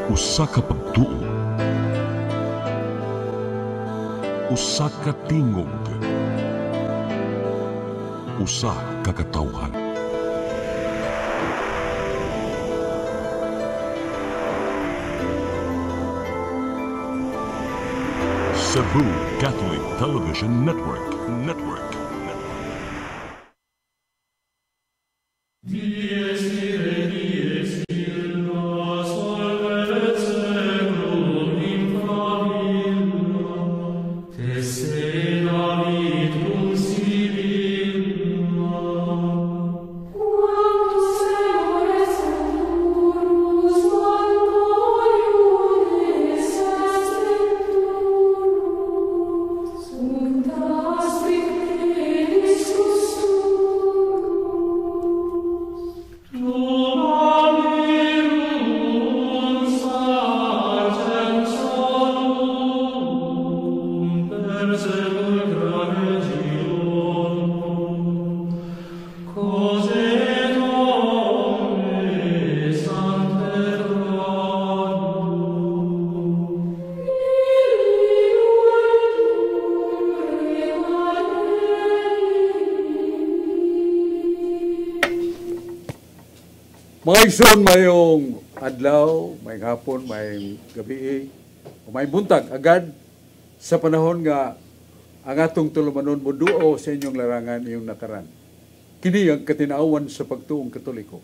Usa ka pagtuo, usa ka tingog, usa ka katawhan. Cebu Catholic Television Network. Mga igsoon, mayong adlaw, may hapon, may gabi, o may buntag agad sa panahon nga ang atong tulumanon mo duo sa inyong larangan iyong nakaran. Kini ang katinaawan sa pagtuong Katoliko.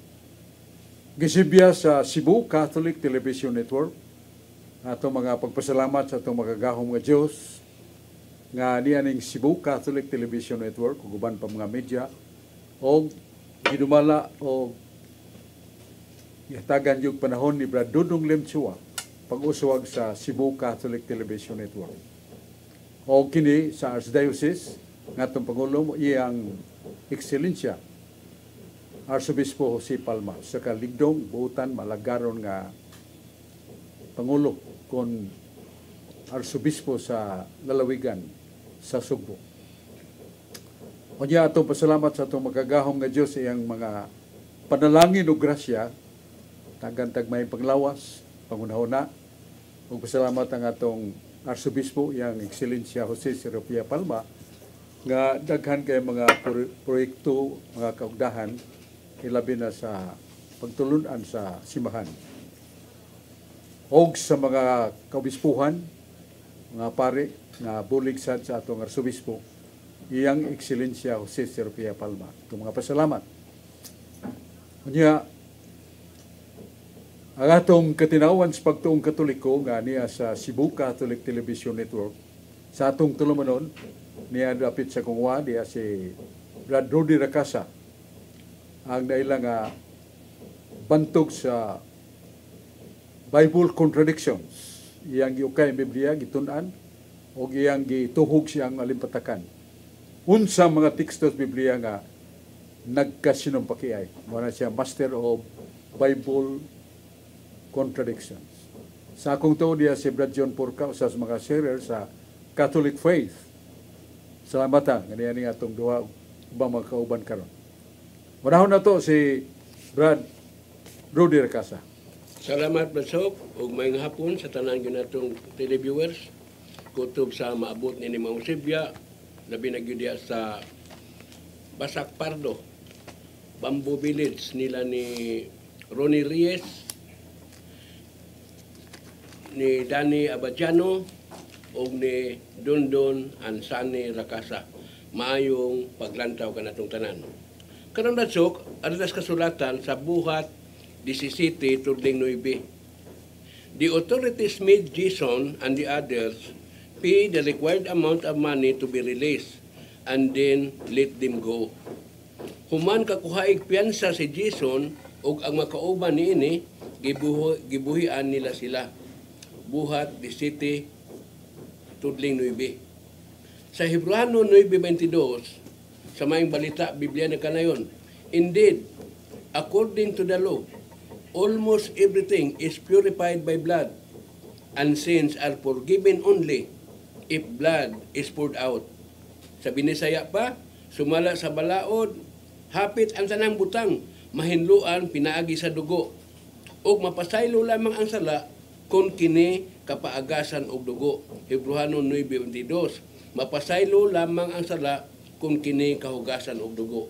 Gisibya sa Cebu Catholic Television Network, atong mga pagpasalamat sa atong magagahong nga Diyos nga niyaning Cebu Catholic Television Network, ug uban pa mga media, o ginumala o ihatagan yung panahon ni Brad Dudong Lemchua pag-uswag sa Cebu Catholic Television Network. O kini sa Archdiocese nga itong Pangulo iyang Ekselensya Arsobispo Jose Palma sa kaligdong buutan malagaron nga Pangulo kon Arsobispo sa lalawigan sa Sugbo. O niya atong pasalamat sa atong magagahong nga Diyos iyang mga panalangin o grasya tagantag may paglawas, pangunahuna. Ug pasalamat ang atong Arsobispo, yang Ekselensya Jose Serapia Palma, nga daghan kay mga proyekto, mga kaugdahan, ilabi na sa pagtulunan sa simbahan. Og sa mga kaobispuhan, mga pare, nga bulig sad sa atong Arsobispo, iyang Ekselensya Jose Serapia Palma. Itong mga pasalamat. Kanya, ang atong katinawan sa pagtuong Katoliko nga niya sa Cebu Catholic Television Network, sa atong tulumanon, niya dapit sa kungwa, niya si Brad Rudy Racasa, ang nailang bantog sa Bible Contradictions, iyang giukay ang Biblia, gitunan, o iyang gituhog siyang alimpatakan. Unsa mga tekstos Biblia nga nagkasinumpakiay. Muna siya Master of Bible Contradictions. Sa akong tuo diya si Brad John Porca, usas mga sharer sa Catholic Faith. Salamat ganiyan ni atong duha ubang mga kauban karon. Manahon na to si Brad Rudy Racasa. Salamat Brasok ug maayong hapon sa tanan gyud natong televiewers. Kutob sa maabot ni Mang Sibya, labi na gyud sa Basak Pardo, Bamboo Village nila ni Ronnie Reyes, ni Danny Abadiano o ni Dondon Ansani Racasa. Maayong paglantaw ka natong tanan. Karong Brasok, adalas kasulatan sa buhat 17 tudling 9. The authorities made Jason and the others pay the required amount of money to be released and then let them go. Human kakuhaig piyansa si Jason ug ang makauban niini gibuhian nila sila. Buhat 17 tudling 9. Sa Hebreo 9:22 sa maayong balita Biblia na kanayon, indeed, according to the law, almost everything is purified by blood, and sins are forgiven only if blood is poured out. Sa Binisaya pa, sumala sa balaod, hapit ang tanang butang, mahinluan pinaagi sa dugo. O mapasaylo lamang ang sala, kung kini kapaagasan og dugo. Hebreano 9:22. Mapasaylo lamang ang sala kung kini kahugasan og dugo.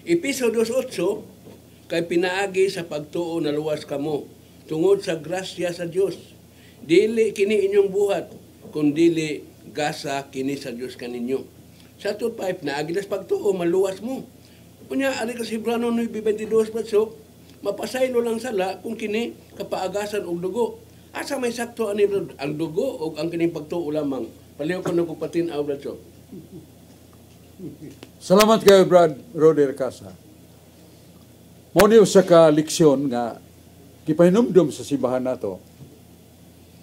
Episo 2:8 kay pinaagi sa pagtuo na luwas kamo tungod sa grasya sa Dios. Dili kini inyong buhat kun dili gasa kini sa Dios kaninyo. Sa 2:5 na agilas pagtuo maluwas mo. Unya ari ka sa Hebreano 9:22 batsok, mapasaylo lang sala kung kini kapaagasan og dugo. Asa may sakto ani ang dugo o ang kining pagtuo lamang. Paliw ko na patin-aw batsok. Salamat kayo, Brad Roder Casa. Mao ni usa ka leksyon nga gipahinumdum sa simbahan nato.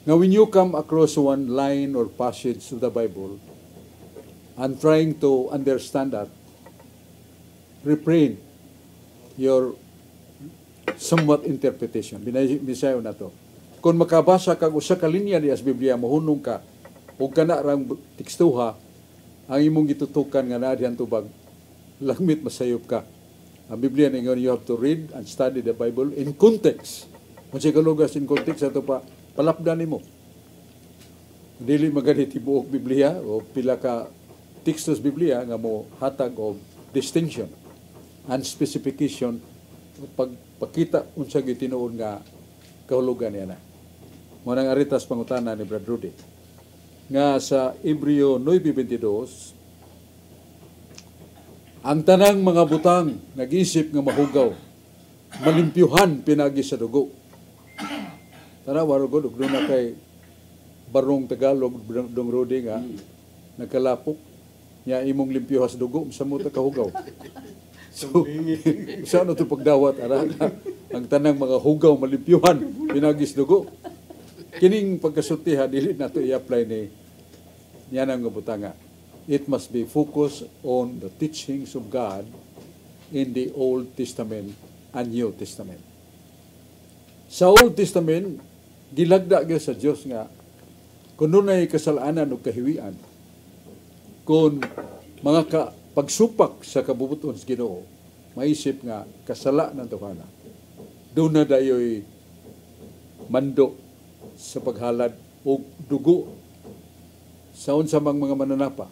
Nga when you come across one line or passage of the Bible and trying to understand that, refrain your somewhat interpretation. Binasayo na to. Kung makabasa kag usa ka linya di as Biblia, mahunong ka ug kana rang tekstuha ang imong gitutukan nga naa dihan tubag, langmit masayop ka. Ang Biblia ningon, you have to read and study the Bible in context. Kung siya kalugas in context, ato pa palapdan nimo. Dili maganit tibuok Biblia o pila ka tekstos Biblia nga mo hatag og distinction and specification pagpakita unsa gyud tinuod nga kahulugan niya na. Mo nang aritas pangutana ni Brad Rudy nga sa Hebreo 9:22, ang tanang mga butang nag-isip nga mahugaw, malimpyuhan pinagi sa dugo. Tara, warugod, ug doon na kay Barong Tagalog, Dong Rudy nga, nagkalapok, niya imong limpyuhas dugo, sa mo kahugaw. So, saan ito pagdawat, ara, ang tanang mga hugaw, malimpyuhan, pinagis dugo. Kining pagkasultiha, dili na ito i-apply ni yan ang butanga. It must be focused on the teachings of God in the Old Testament and New Testament. Sa Old Testament, gilagda gyud sa Dios nga kung dunay kasalanan o kahiwian, kung mga pagsupak sa kabubuton sa Ginoo, maisip nga kasala ng tuhana. Doon na dayoy mando sa paghalad o dugo sa unsamang mga mananapa.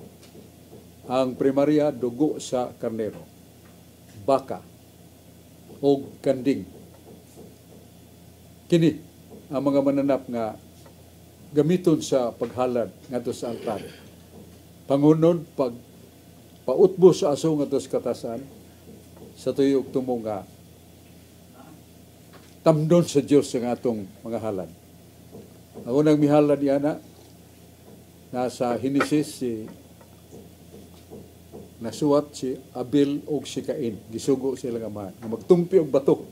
Ang primarya, dugo sa karnero, baka, o kanding. Kini, ang mga mananap nga gamiton sa paghalad ngadto sa altar. Pangunod, pautbo sa aso ngadto sa katasan, sa tuyok tumo nga tamdon sa Dios ang atong mga halad. Ang unang mihalad yana, nasa Henesis, nasuwat si Abel o si Cain. Gisugo sila nga man. Magtumpi og bato.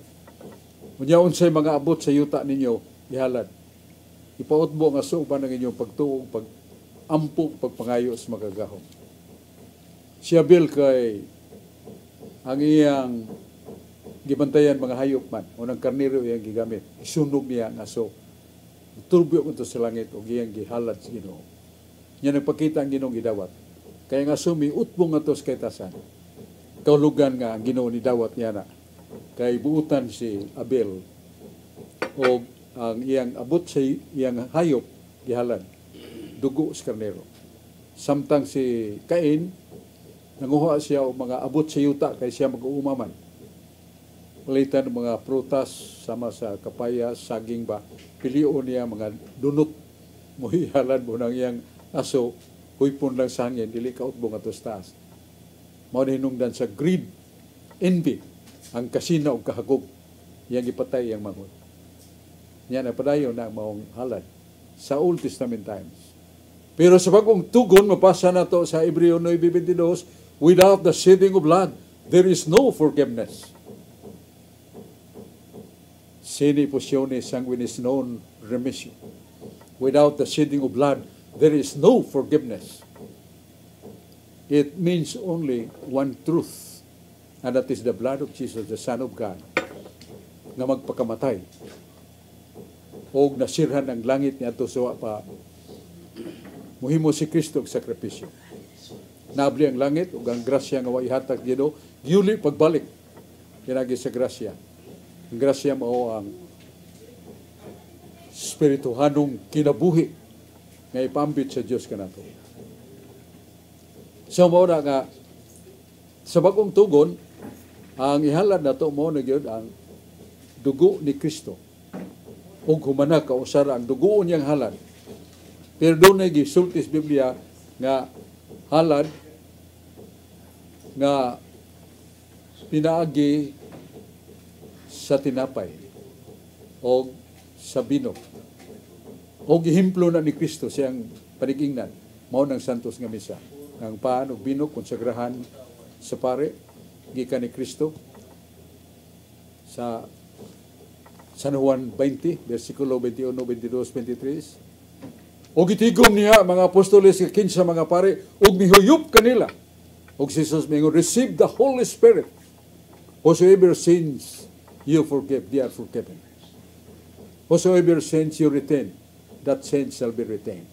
Unya unsay mga abot sa yuta ninyo, ihalad. Ipautbo ang aso ba ng inyong pagtuog, pag-ampo, pagpangayo sa magagahom. Si Abel kay ang iyang gibantayan mga hayop man. Unang karnero iyang gigamit. Isunog niya ang aso. Turbyo ko sa langit o iyang gihalad sa Ginoo. Yan nagpakita ang Ginoong gidawat. Kaya nga sumi, utbong nga tos kay tasan. Kaulugan nga ang Ginoo ni dawat niya na. Kay buutan si Abel o ang iyang abot sa iyang hayop, gihalad, dugo sa karnero. Samtang si Cain, nanguha siya o mga abot sa yuta kay siya mag-uumaman. Palitan ng mga prutas, sama sa kapaya, saging ba, pilion niya mga dunot, muhihalad mo ng iyang aso, huipon lang sa hangin, dili ka utbong ato sa taas. Mao na hinungdan sa greed, envy, ang kasina o kahagog, yang ipatay yang manghod. Yan na padayon na maong halad sa Old Testament times. Pero sa bagong tugon, mapasa na to sa Hebreo 9:22, without the shedding of blood, there is no forgiveness. Sine possione sanguinis non remission. Without the shedding of blood, there is no forgiveness. It means only one truth, and that is the blood of Jesus, the Son of God, nga magpakamatay o nasirhan ang langit niya ito suwa pa muhimo si Kristo og sakripisyo. Nabli ang langit ug ang grasya nga waihatag Ginoo, giuli pagbalik kinagi sa grasya. Ang grasya mao ang spirituhanong kinabuhi nga ipambit sa Dios kanato. So mao na nga sa bagong tugon ang ihalad nato mao na gyud ang dugo ni Kristo. Ug humana ka usara ang dugo niyang halad. Pero doon na gisulti sa Biblia nga halad nga pinaagi sa tinapay o sa bino. O gihimplo na ni Kristo siyang panigingnan, mao ng santos nga misa. Ang paan og bino konsagrahan sa pare gikan ni Kristo sa San Juan 20 bersikulo 21, 22, 23. O gitigom niya mga apostoles nga kinsa mga pare ug mihuyop kanila. Og si Jesus mingon, receive the Holy Spirit. Whosoever sins you forgive, they are forgiven. Whosoever sins you retain, that sin shall be retained.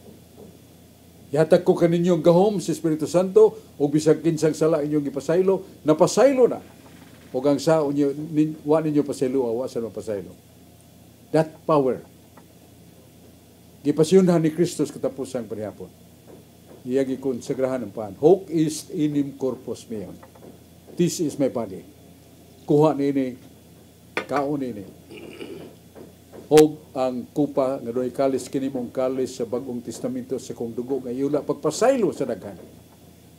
Ihatag ko kaninyong gahom si Espiritu Santo, o bisag kinsang sala inyong ipasaylo, napasaylo na. O ang sa inyo, wa ninyo pasaylo, wa sa mapasaylo. That power, gipasyunhan ni Kristus katapusang panihapon. Iyagi konsagrahan ng paan. Hoc est inim corpus meum. This is my body. Kuha nini, kaon nini. O ang kupa nga doy kalis kini mong kalis sa Bagong Testamento sa kong dugo nga yula pagpasaylo sa daghan.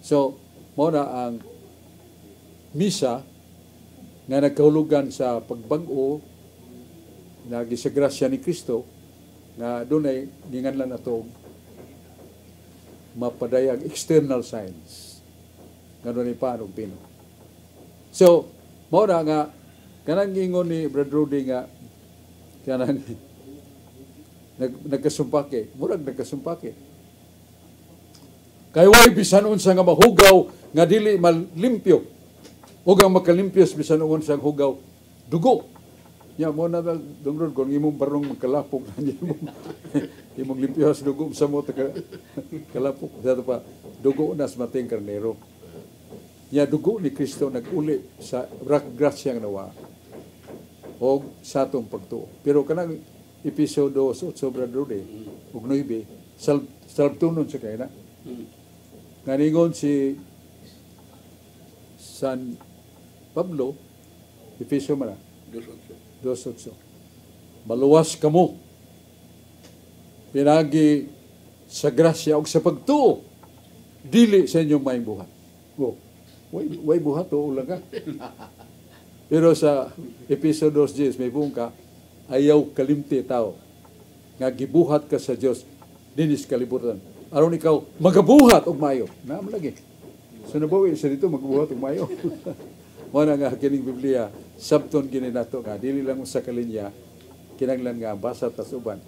So mao na ang misa nga nagkahulugan sa pagbag-o na gisagrasya ni Kristo nga dunay ginganlan nato mapadayag external signs nga dunay panog pino. So mao na nga kanang ingon ni Brother Rudy nga kanang nagkasumpake, murag nagkasumpake. Kay way bisan unsa nga mahugaw nga dili malimpyo. Ug ang makalimpios bisan unsa nga hugaw dugo. Ya mo na dungron kung imong barong magkalapok na imong limpyos dugo sa mo kalapok sa pa dugo nas mating karnero. Ya dugo ni Kristo naguli sa grasya nga nawa o sa atong pagtuo. Pero kanang episodo 8 Brother Rudy ug 9 salbtunon sa kay na. Nganingon si San Pablo Efesyo man 2:8. Maluwas kamo pinagi sa grasya ug sa pagtuo dili sa inyong maayong buhat. Way buhat o ulang ka. Pero sa episode 2 may bungka, ayaw kalimti tao. Nga gibuhat ka sa Dios dinis kalibutan. Aron ikaw magabuhat og maayo. Naam lagi. So nabawi sa dito magbuhat og maayo. Mo na nga kining Biblia sabton gini nato nga dili lang sa kalinya kinahanglan nga basa tas uban.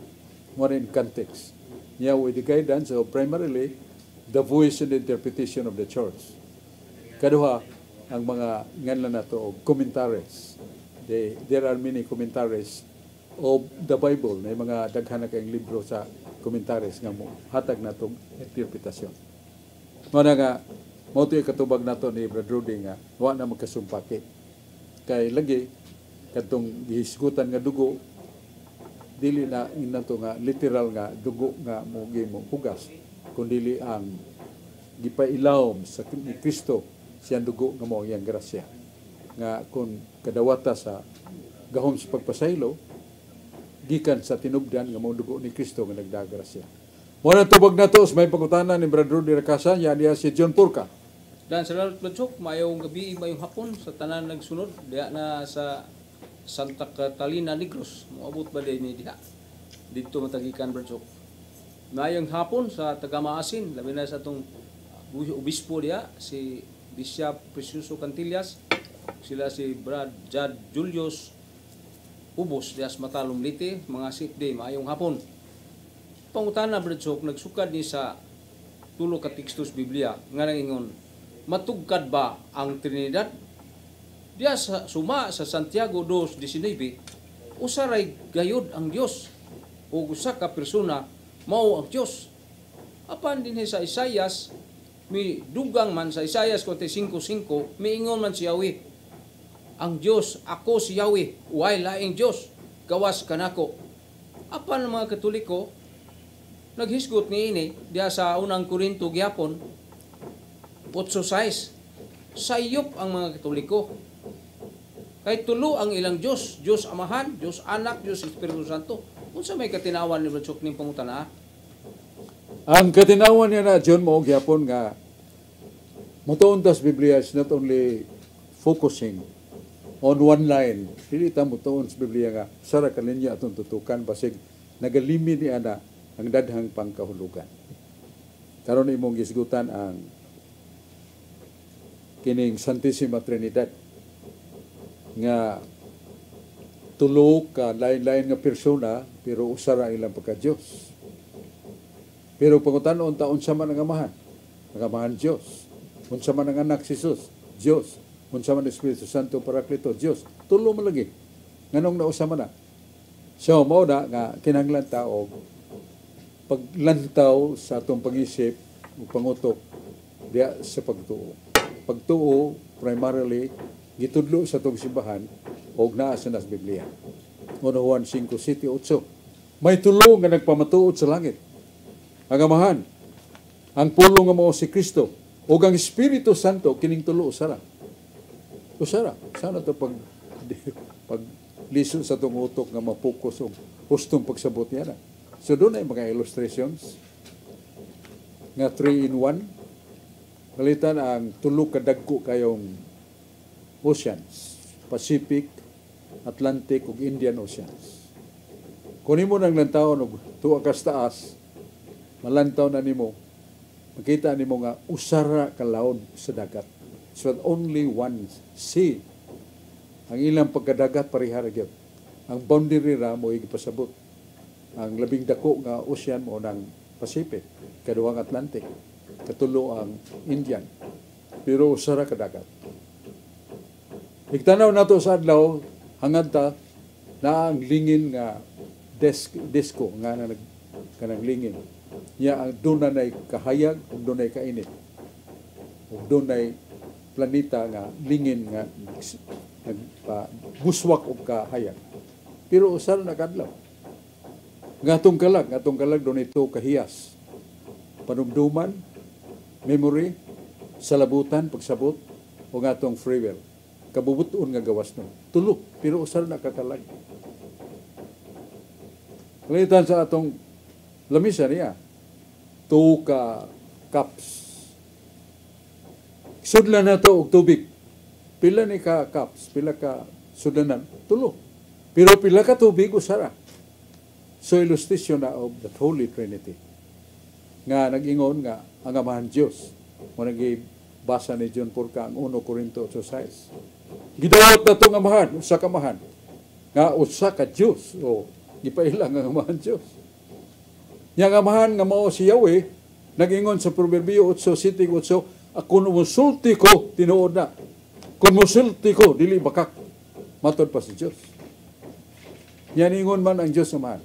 Mo in context. Nya with the guidance of primarily the voice and interpretation of the church. Kaduha ang mga nganlan nato og commentaries. There are many commentaries of the Bible na mga daghan na kayong libro sa commentaries nga mo hatag natong interpretasyon. Mao na nga mao to'y katubag nato ni Brother Rudy nga wa na magkasumpake. Kay lagi kadtong gihisgutan nga dugo dili na inato nga literal nga dugo nga mo hugas kundi ang gipailawom sa ni Kristo siyang dugo nga mao iyang grasya nga kung kadawata sa gahom sa pagpasaylo gikan sa tinubdan nga mao dugo ni Kristo nga nagdagrasya. Mo na tubag nato sa may pangutanan ni Brother Rudy Rakasa niya si John Purka. Dan salamat Platsok, mayong gabi, mayong hapon sa tanan nagsunod diha na sa Santa Catalina Negros. Moabot ba din diha? Dito matagikan Platsok. Mayong hapon sa taga-Maasin, labi na sa atong obispo diha si Bishop Precioso Cantillas, sila si Brad Jad Julius Ubos diha sa Matalom Liti, mga sipde, mayong hapon. Pangutana Platsok, nagsukad ni sa tulo ka tekstos Biblia nga nangingon matugkad ba ang Trinidad? Diya sa suma sa Santiago 2:19, usaray gayud ang Dios o usa ka persona mao ang Dios. Apan dinhi sa Isaias mi dugang man sa Isaias 45:5 miingon man si Yahweh, ang Dios ako si Yahweh, way laing Dios gawas kanako. Apan ang mga Katoliko, naghisgot niini diya sa unang Korinto gyapon 8:6. Sayop ang mga Katoliko. Kay tulo ang ilang Dios, Dios Amahan, Dios Anak, Dios Espiritu Santo. Unsa may katinawan ni Brad Chok ning pangutana? Ang katinawan niya na John mo gyapon nga mutuon tas Biblia is not only focusing on one line. Dili ta mutuon sa Biblia nga sara ka linya atong tutukan basig nagalimi ni ana ang daghang pangkahulugan. Karon imong gisgutan ang kining Santissima Trinidad nga tulo ka lain-lain nga persona pero usa ra ilang pagka-Dios. Pero pangutan-on taon sa man ang Amahan. Ang Amahan Dios. Unsa man ang Anak si Jesus, Dios. Unsa man ang Espiritu Santo Paraklito, Dios. Tulo man lagi. Nganong nausa man na. So mao na nga kinahanglan ta og paglantaw sa atong pag-isip ug pangutok diya sa pagtuo. Pagtuo primarily gitudlo sa atong simbahan og naa sa nas Biblia. Juan 5:7-8. May tulo nga nagpamatuod sa langit. Ang Amahan, ang pulo nga mao si Kristo, ug ang Espiritu Santo kining tulo usara. Usara. Sana to pag liso sa itong utok nga mapokus o hustong pagsabot niya na. So doon ay mga illustrations nga 3 in 1. Kalitan ang tulo kadagko kayong oceans, Pacific, Atlantic ug Indian Oceans. Kung imo nang lantawon og tuwa ka sa taas, malantaw na nimo, makita nimo nga usara ka laod sa dagat. So only one sea. Ang ilang pagkadagat parihara gyud. Ang boundary ra mo igipasabot. Ang labing dako nga ocean mo ng Pacific, kaduhang Atlantic, katulo ang Indian. Pero usara ka dagat. Igtanaw nato sa adlaw hangad ta na ang lingin nga disco nga kanang lingin. Nya ang dunay kahayag ug dunay kainit. Ug dunay planeta nga lingin nga buswak og kahayag. Pero usar na kadlaw. Ngatong kalag dunay to kahiyas. Panumduman, memory, salabutan, pagsabot o ngatong free will. Kabubuton nga gawas nun. Tulo, pero usar na kakalag. Kalitan sa atong lamisa niya, 2 ka cups. Sudlan na to og tubig. Pila ni ka cups, pila ka sudlanan, tulo. Pero pila ka tubig usara. So illustration na of the Holy Trinity. Nga nag-ingon nga ang Amahan Diyos. Mo nagibasa ni John Porca ang 1 Corinto 8:6. Gidawat na itong Amahan, usa ka Amahan. Nga usa ka Diyos. O gipailang ang Amahan Diyos. Yang Amahan nga mao si Yahweh, nag-ingon sa Proverbio 8:7-8, kung musulti ko, tinuod na. Kung musulti ko, dili bakak. Matod pa si Diyos. Yan ingon man ang Diyos Amahan.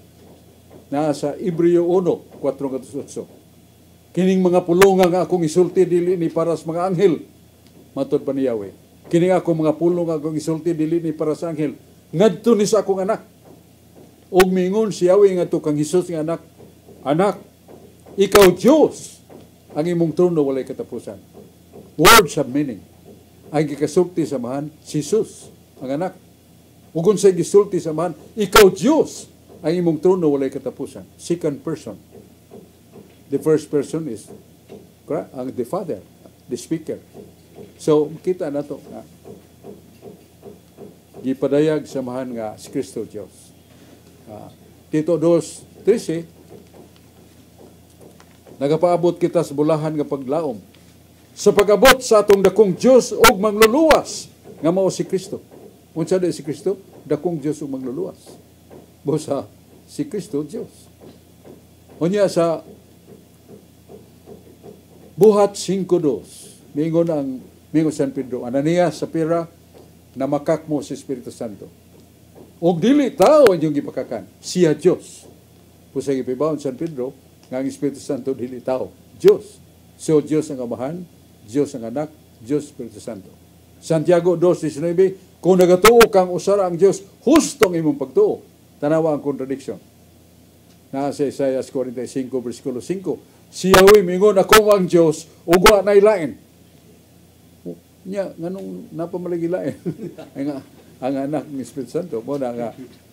Nasa Hebreo 1:4-8. Kining mga pulungan nga akong isulti, dili ni para sa mga anghel. Matod pa ni Yahweh. Kining akong mga pulong nga akong isulti, dili ni para sa anghel. Ngadto ni sa akong anak. Og mingon si Yahweh nga to kang Hesus nga anak, anak, ikaw Diyos, ang imong trono walay katapusan. Words have meaning. Ang gikasulti sa Amahan, si Jesus, ang anak. Ugon sa gisulti sa Amahan, ikaw Diyos, ang imong trono walay katapusan. Second person. The first person is the Father, the speaker. So, kita na to nga gipadayag sa Amahan nga si Kristo Diyos. Tito 2:13, nagapaabot kita sa bulahan nga paglaom sa pag-abot sa atong dakong Diyos og mangluluwas nga mao si Kristo. Unsa di si Kristo? Dakong Diyos og mangluluwas. Busa si Kristo Diyos. Unya sa Buhat 5:2, mingon San Pedro, Ananias, Sapira, namakak mo si Espiritu Santo. Og dili tao ang iyong gipakakan, siya Diyos. Busa gipibawon San Pedro, nga ang Espiritu Santo dili tao, Diyos. So Diyos ang Amahan, Diyos ang Anak, Diyos Espiritu Santo. Santiago 2:19, kung nagatuo kang usara ang Diyos, hustong imong pagtuo. Tanawa ang contradiction. na sa Isaiah 45 versikulo 5. Si Yahweh mingon, ako ang Dios ug wa nay lain. Nya nganong napamalagi lain? ang anak ng Espiritu Santo mo na nga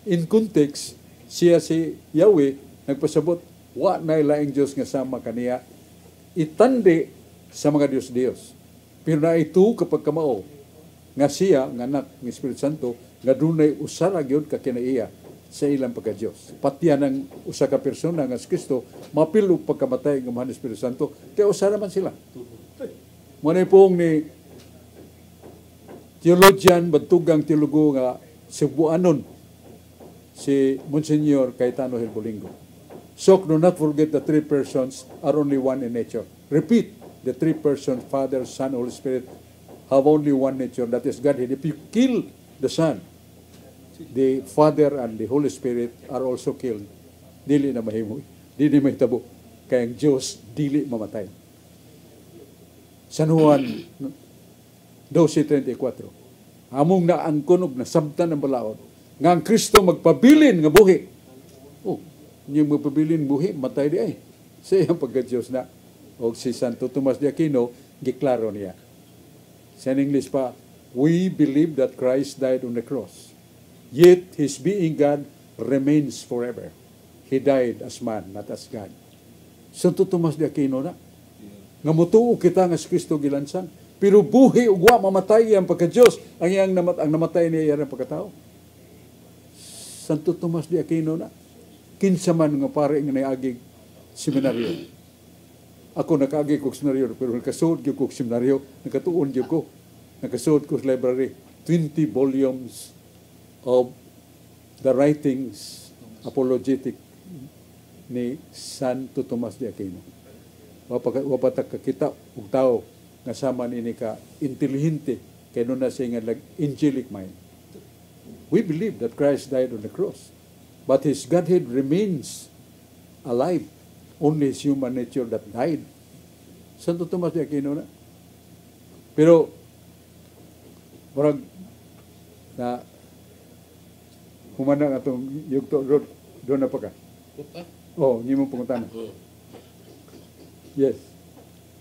in context siya si Yahweh nagpasabot wa nay laing Dios nga sama kaniya itandi sa mga Dios. Pero na ito kapag kamao nga siya nga anak ng Espiritu Santo nga dunay usa ra gyud ka kinaiya sa ilang pagka-Diyos. Pati yan ang usa ka persona nga si Kristo, mapil og pagkamatay ng Mahal Espiritu Santo, kaya usa naman sila. Muna pong ni theologian, bantugang teologo nga Cebuanon, si Monsignor Cayetano Helbolingo. So, do not forget the three persons are only one in nature. Repeat, the three persons, Father, Son, Holy Spirit, have only one nature, that is Godhead. If you kill the Son, the Father and the Holy Spirit are also killed. Dili na mahimo. Dili mahitabo. Kaya ang Diyos, dili mamatay. San Juan 12:34. Among na ang kunog na sabtan ng balaod. Nga ang Kristo magpabilin nga buhi. Oh, yung magpabilin buhi, matay di ay. Sa iyang pagka-Diyos na. O si Santo Tomas de Aquino, giklaro niya. Sa English pa, we believe that Christ died on the cross. Yet, His being God remains forever. He died as man, not as God. Santo Tomas de Aquino na. Nga mutuo kita nga si Kristo gilansan. Pero buhi ug wa mamatay ang pagka-Diyos. Ang namatay niya ang pagkatao. Santo Tomas de Aquino na. Kinsa man nga pare nga naagig seminaryo. Ako nakaagig kog seminaryo, pero nakasuod gyud kog seminaryo, nakatuon gyud ko. Nakasuod ko sa library. 20 volumes of the writings apologetic ni Santo Tomas de Aquino. Wapatak kakita og tao nga sama nini ka intelihente kay nun na siya nga angelic mind. We believe that Christ died on the cross, but His Godhead remains alive. Only His human nature that died. Santo Tomas de Aquino na. Pero parang na humanang atong yugto road doon na pa ka. Oh, hindi mo pungutan. Yes.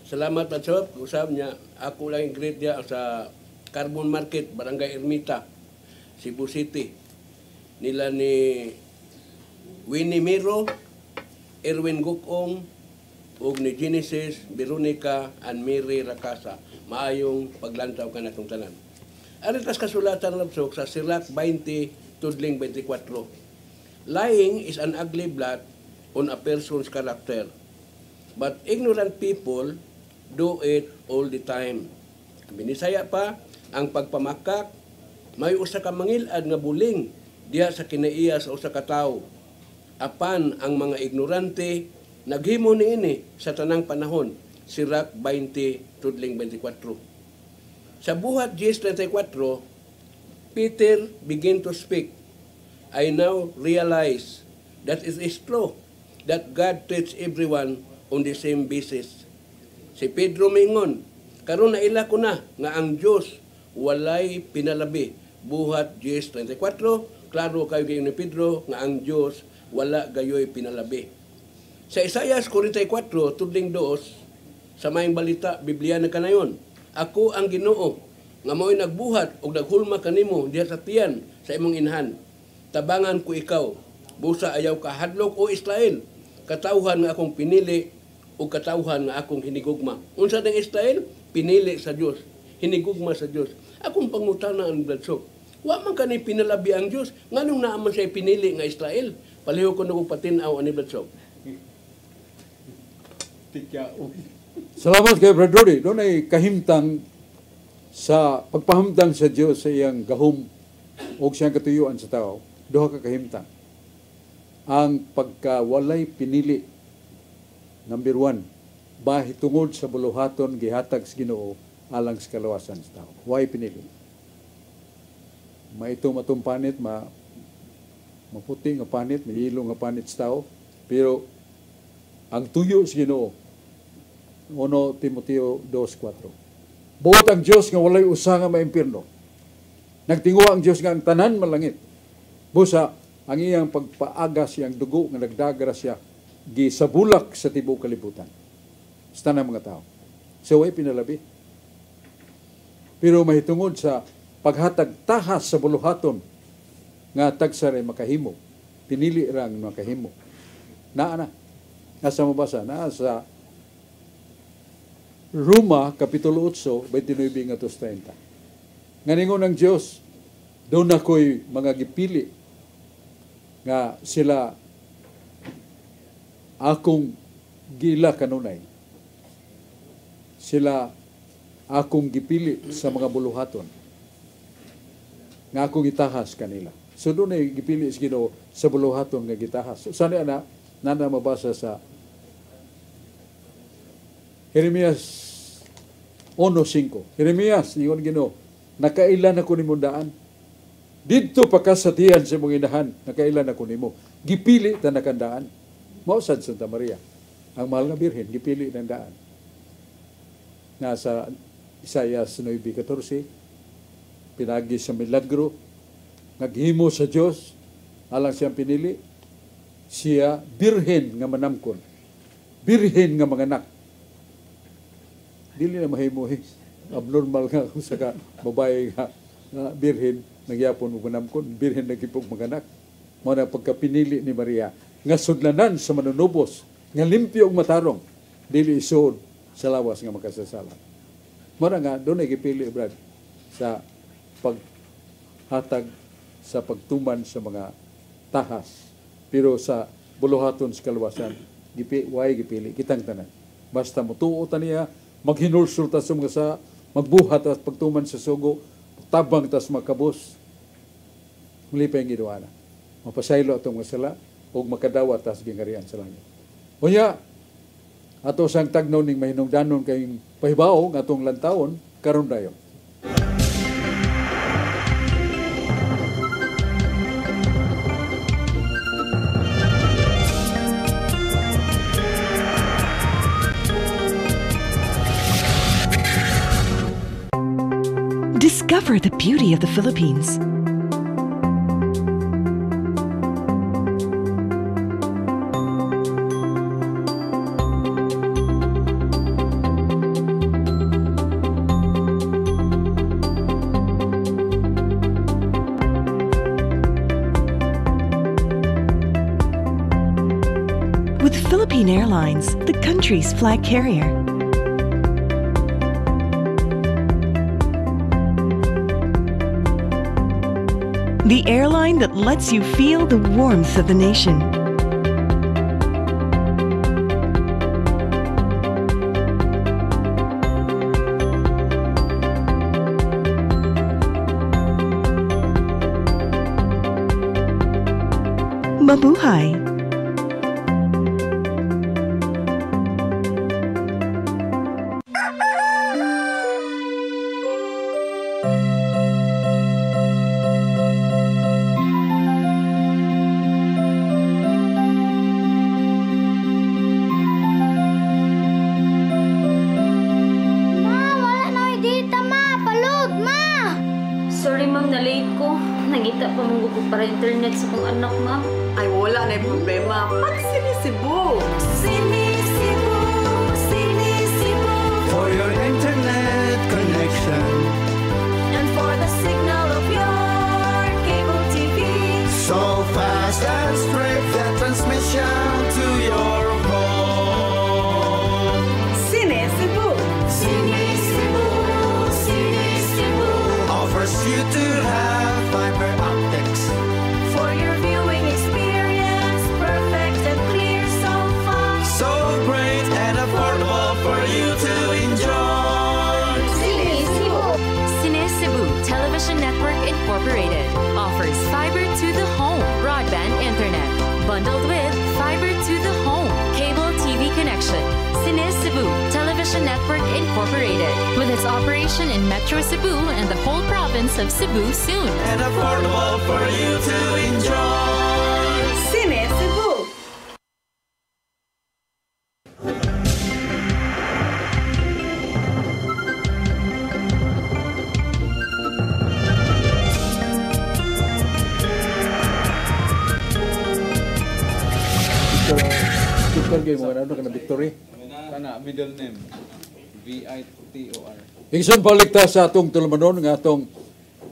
Salamat Patsop. Usap niya, ako lang yung great niya sa Carbon Market, Barangay Ermita, Cebu City. Nila ni Winnie Miro, Erwin Gukong, ug ni Genesis, Veronica, and Mary Rakasa. Maayong paglantaw ka na itong tanan. Aritas kasulatan Patsop sa Sirach 20, Tudling 24. Lying is an ugly blot on a person's character, but ignorant people do it all the time. Binisaya pa, ang pagpamakak, may usa ka mangilad nga buling diha sa kinaiya sa usa ka tawo. Apan ang mga ignorante, naghimo niini sa tanang panahon. Sirach 20, Tudling 24. Sa buhat 10:34, Peter began to speak. I now realize that it is true that God treats everyone on the same basis. Si Pedro mingon, karon naila ko na nga ang Dios walay pinalabi. Buhat 10:34, klaro kayo ni Pedro nga ang Dios wala gayoy pinalabi. Sa Isaiah 44, Tudling 2, sa mayong balita, Biblia na kanayon, ako ang Ginoo nga mo'y nagbuhat o naghulma kanimo diha sa tiyan sa imong inhan. Tabangan ko ikaw, busa ayaw ka hadlok o Israel, katawhan nga akong pinili o katawhan nga akong hinigugma. Unsa ding Israel? Pinili sa Dios, hinigugma sa Dios. Akong pangutana ang Bladsok, wa man kani pinalabi ang Dios, nganong naaman siya pinili nga Israel? Paliho ko na patinaw ani Bladsok. Salamat kay Brad Rudy. Doon ay kahimtang sa pagpahamtang sa Diyos sa iyang gahom o siyang katuyuan sa tao. Duha ka kahimtang. Ang pagkawalay pinili, number 1, bahi tungod sa buluhaton gihatag sa Ginoo alang sa kalawasan sa tao. Why pinili? Matong panit, maputi nga panit, may ilo nga panit sa tao, pero ang tuyo sa Ginoo, 1 Timoteo 2:4. Buot ang Diyos nga walay usa nga maimpirno. Nagtinguha ang Diyos nga ang tanan malangit. Busa, ang iyang pagpaagas siyang dugo nga nagdagra siya gisabulak sa tibuok kalibutan sa tanang mga tao. So way pinalabi. Pero mahitungod sa paghatag tahas sa buluhaton nga tagsaray makahimo, pinili rang makahimo. Naa na. Nasa mabasa na sa Roma Kapitulo 8 29 ngadto 30. Nganingon ng Dios, doon ako'y mga gipili nga sila akong gila kanunay. Sila akong gipili sa mga buluhaton nga akong itahas kanila. So doon ay gipili sa Ginoo sa buluhaton nga gitahas. So sana na mabasa sa Jeremias 1:5. Jeremias, ingon Ginoo, nakailan ako nimo daan. Didto pa ka sa tiyan sa mong inahan, nakailan ako nimo. Gipili ta nakandaan. Mao sad Santa Maria, ang mahal nga birhen, gipili ng daan. Nasa Isaias 9:14, pinagi sa milagro, naghimo sa Dios, alang siyang pinili, siya birhen nga manamkon, birhen nga manganak. Dili na mahimuhi, abnormal nga kung saka babae nga birhen, nagyapon mo manamkon, birhen nagipog manganak. Mao na pagkapinili ni Maria, nga sudlanan sa manunubos, nga limpyo og matarong, dili isuod sa lawas nga makasasala. Mao nga doon ay gipili brad sa paghatag sa pagtuman sa mga tahas. Pero sa buluhaton sa kaluwasan, way gipili kitang tanan. Basta motuo ta niya, maghinulsul ta sa mga sa magbuhat at pagtuman sa sugo, tabang tas makabos. Muli pa yung ginawa na. Mapasaylo itong mga sala o makadawat tas gingarian sa langit. Unya, ato sang tagnaw ning mahinungdanon kayong pahibaw ng atong lantawon, karon dayon. Discover the beauty of the Philippines. With Philippine Airlines, the country's flag carrier. The airline that lets you feel the warmth of the nation. Mabuhay! Nangita pa mong gusto para internet sa kong anak, ma'am. Ay, wala na yung problema. Pag Sinisibu! Sinisibu! Sinisibu! For your internet connection And for the signal of your cable TV. so fast and straight, the transmission to your home. Sinisibu! Sinisibu! Sinisibu! Offers you to have fiber optics. For your viewing experience, perfect and clear so far. So great and affordable for you to enjoy. Sinisibu Television Network Incorporated offers fiber to the home broadband internet bundled with fiber to the home cable TV connection. Sinisibu Television Network Incorporated with its operation in Metro Cebu and the whole province of Cebu soon. And affordable for you to enjoy. Sinisibu! Victor game mo ano kana Victory. Kana middle name. Vitor. Ingson paligtas sa atong tulumanon nga atong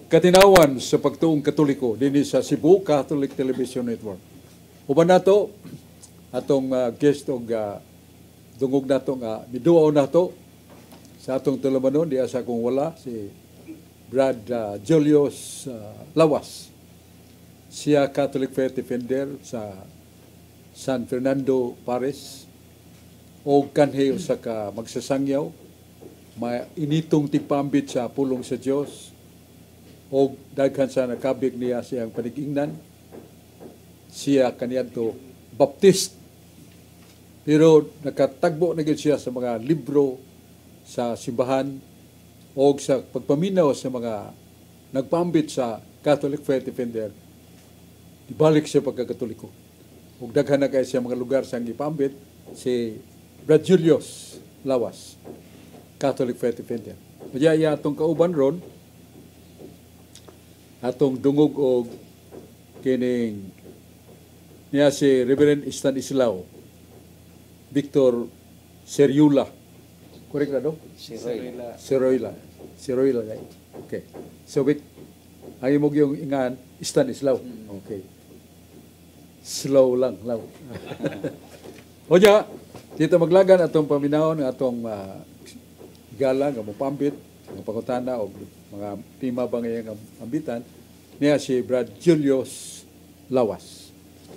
katinawan sa pagtuong Katoliko dinhi sa Cebu Catholic Television Network. Uban nato atong guest og dungog nato nga miduaw nato sa atong tulumanon diya sa kung wala si Brad Julius Lawas. Siya Catholic Faith Defender sa San Fernando Paris o kanhi usa ka magsasangyaw initong tigpambit sa pulong sa Dios o daghan sa nakabig niya siyang panig-ingnan. Siya kaniadto Baptist pero nakatagbo na gyud siya sa mga libro sa simbahan o sa pagpaminaw sa mga nagpambit sa Catholic Faith Defender. Ibalik siya pagkakatoliko. Ug daghan na kay siya mga lugar sa gipambit si Brad Julius Lawas, Catholic Faith Defender. Kaya atong kauban ron atong dungog og kining niya si Reverend Stanislao Victor Seriula. Correct na do? Siroila. Okay. So Vic, ang imong yung ingan Stanislao. Okay. Slow lang, law. O diya, dito maglagan atong paminahon ng atong gala, nga mapambit, nga pangutana o mga pima ba ngayong ambitan, niya si Brad Julius Lawas.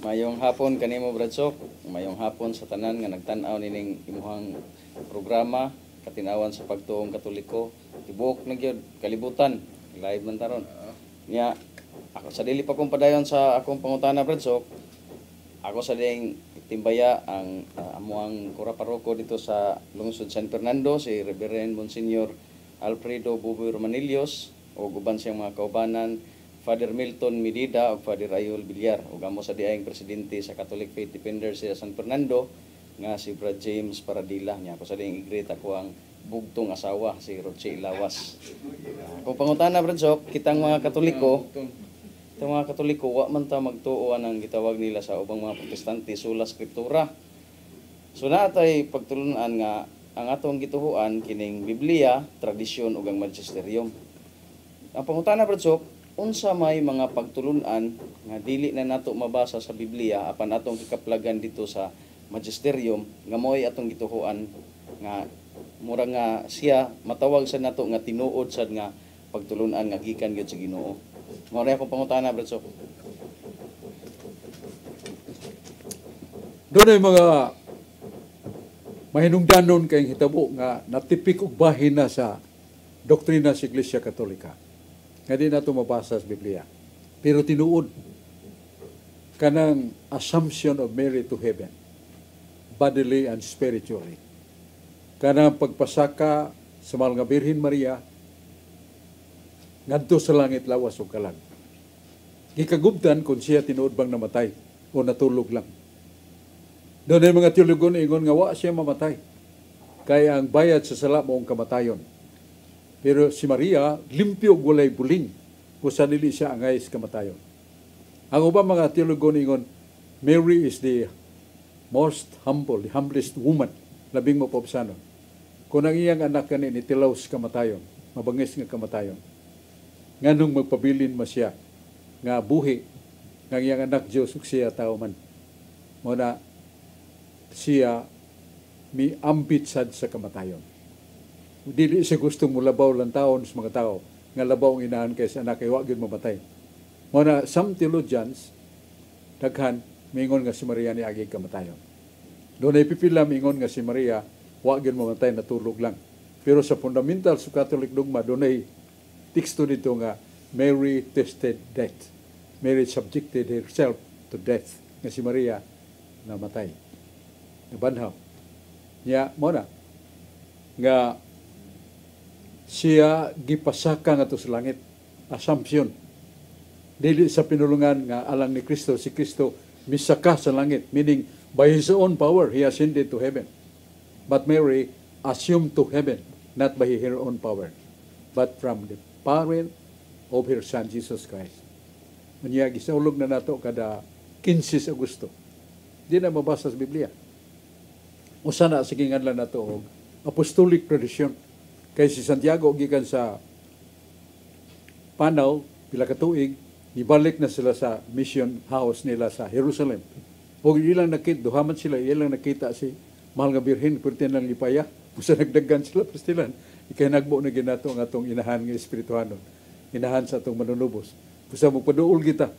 Mayong hapon kanimo Bradsok, mayong hapon sa tanan nga nagtan-aw nining imuhang programa, katinawan sa pagtuong Katoliko, tibuok na gyud kalibutan, live man taron. Niya ako sa dili pa kong padayon sa akong pangutana Bradsok, ako sa ding timbaya ang amuang kura paroko dito sa lungsod San Fernando, si Reverend Monsignor Alfredo Buboy Romanillos o uban siyang mga kaubanan Father Milton Medida o Father Ayol Villar o amo sa diayong presidente sa Catholic Faith Defenders sa San Fernando nga si Brad James Paradilla. Niya ako sa ding i-greet ako ang bugtong asawa si Roche Lawas. Kung pangutana Bradsok, kitang mga Katoliko itong mga Katoliko, wa man ta magtuoan ang gitawag nila sa ubang mga Protestante, sola Scriptura. So natay pagtulunan nga ang atong gituhuan kining Biblia, tradisyon ug ang magisterium. Ang pangutana Bradsok, unsa may mga pagtulunan nga dili na nato mabasa sa Biblia apan atong gikaplagan dito sa magisterium nga moy atong gituhuan nga mura nga siya matawag sa nato nga tinuod sad nga pagtulunan nga gikan gyud sa Ginoo. Mao ray akong pangutana Bradsok. Doon ay mga mahinungdanon kayong hitabo nga natipik og bahin na sa doktrina sa Iglesia Katolika. Nga di na ito mabasa sa Biblia. Pero tinuod kanang assumption of Mary to heaven, bodily and spiritually. Kanang pagpasaka sa mahal nga Birhen Maria ngadto sa langit lawas o kalag. Gikagubtan kung siya tinuod bang namatay o natulog lang. Doon ay mga teologon ingon nga wa siya mamatay. Kaya ang bayad sa sala moong kamatayon. Pero si Maria, limpyo walay buling kung sa dili siya angay sa kamatayon. Ang ubang mga teologon ingon, Mary is the most humble, the humblest woman, labing mapobsanon. Kung ang iyang anak kanin itilaw sa kamatayon, mabangis nga kamatayon. Nganong magpabilin ma siya nga buhi ng iyang anak Diyos ug siya tao man. Muna siya mi ambit sad sa kamatayon. Dili siya gustong mulabaw lang taon sa mga tao nga labaw ang inahan kaysa anak kay wa gyud mamatay. Muna some theologians daghan mingon nga si Maria ni agi kamatayon. Doon ay pipila mingon nga si Maria wa gyud mamatay, natulog lang. Pero sa fundamental sa Catholic dogma doon ay teksto dito nga Mary tasted death. Mary subjected herself to death. Nga si Maria namatay. Nabanhaw. Niya, muna, nga siya gipasaka nga to sa langit. Assumption. Dili sa pinulungan nga alang ni Kristo, si Kristo misaka sa langit. Meaning, by His own power, He ascended to heaven. But Mary assumed to heaven, not by her own power, but from the power of her Son, Jesus Christ. Niya, gisaulog na nato kada 15 Agosto. Di na mabasa sa Biblia. Usa na sige ngadlan nato og apostolic tradition. Kay si Santiago gikan sa Panaw, pila ka tuig, ibalik na sila sa mission house nila sa Jerusalem. O ilang nakita, duhaman sila, ilang nakita si Mahal nga Birhen, pero lang lipaya. Usa nagdagan sila pastilan. Ikay nagbo na ginato ang atong inahan nga espirituhanon. Inahan sa atong manunubos. Usa magpaduol kita.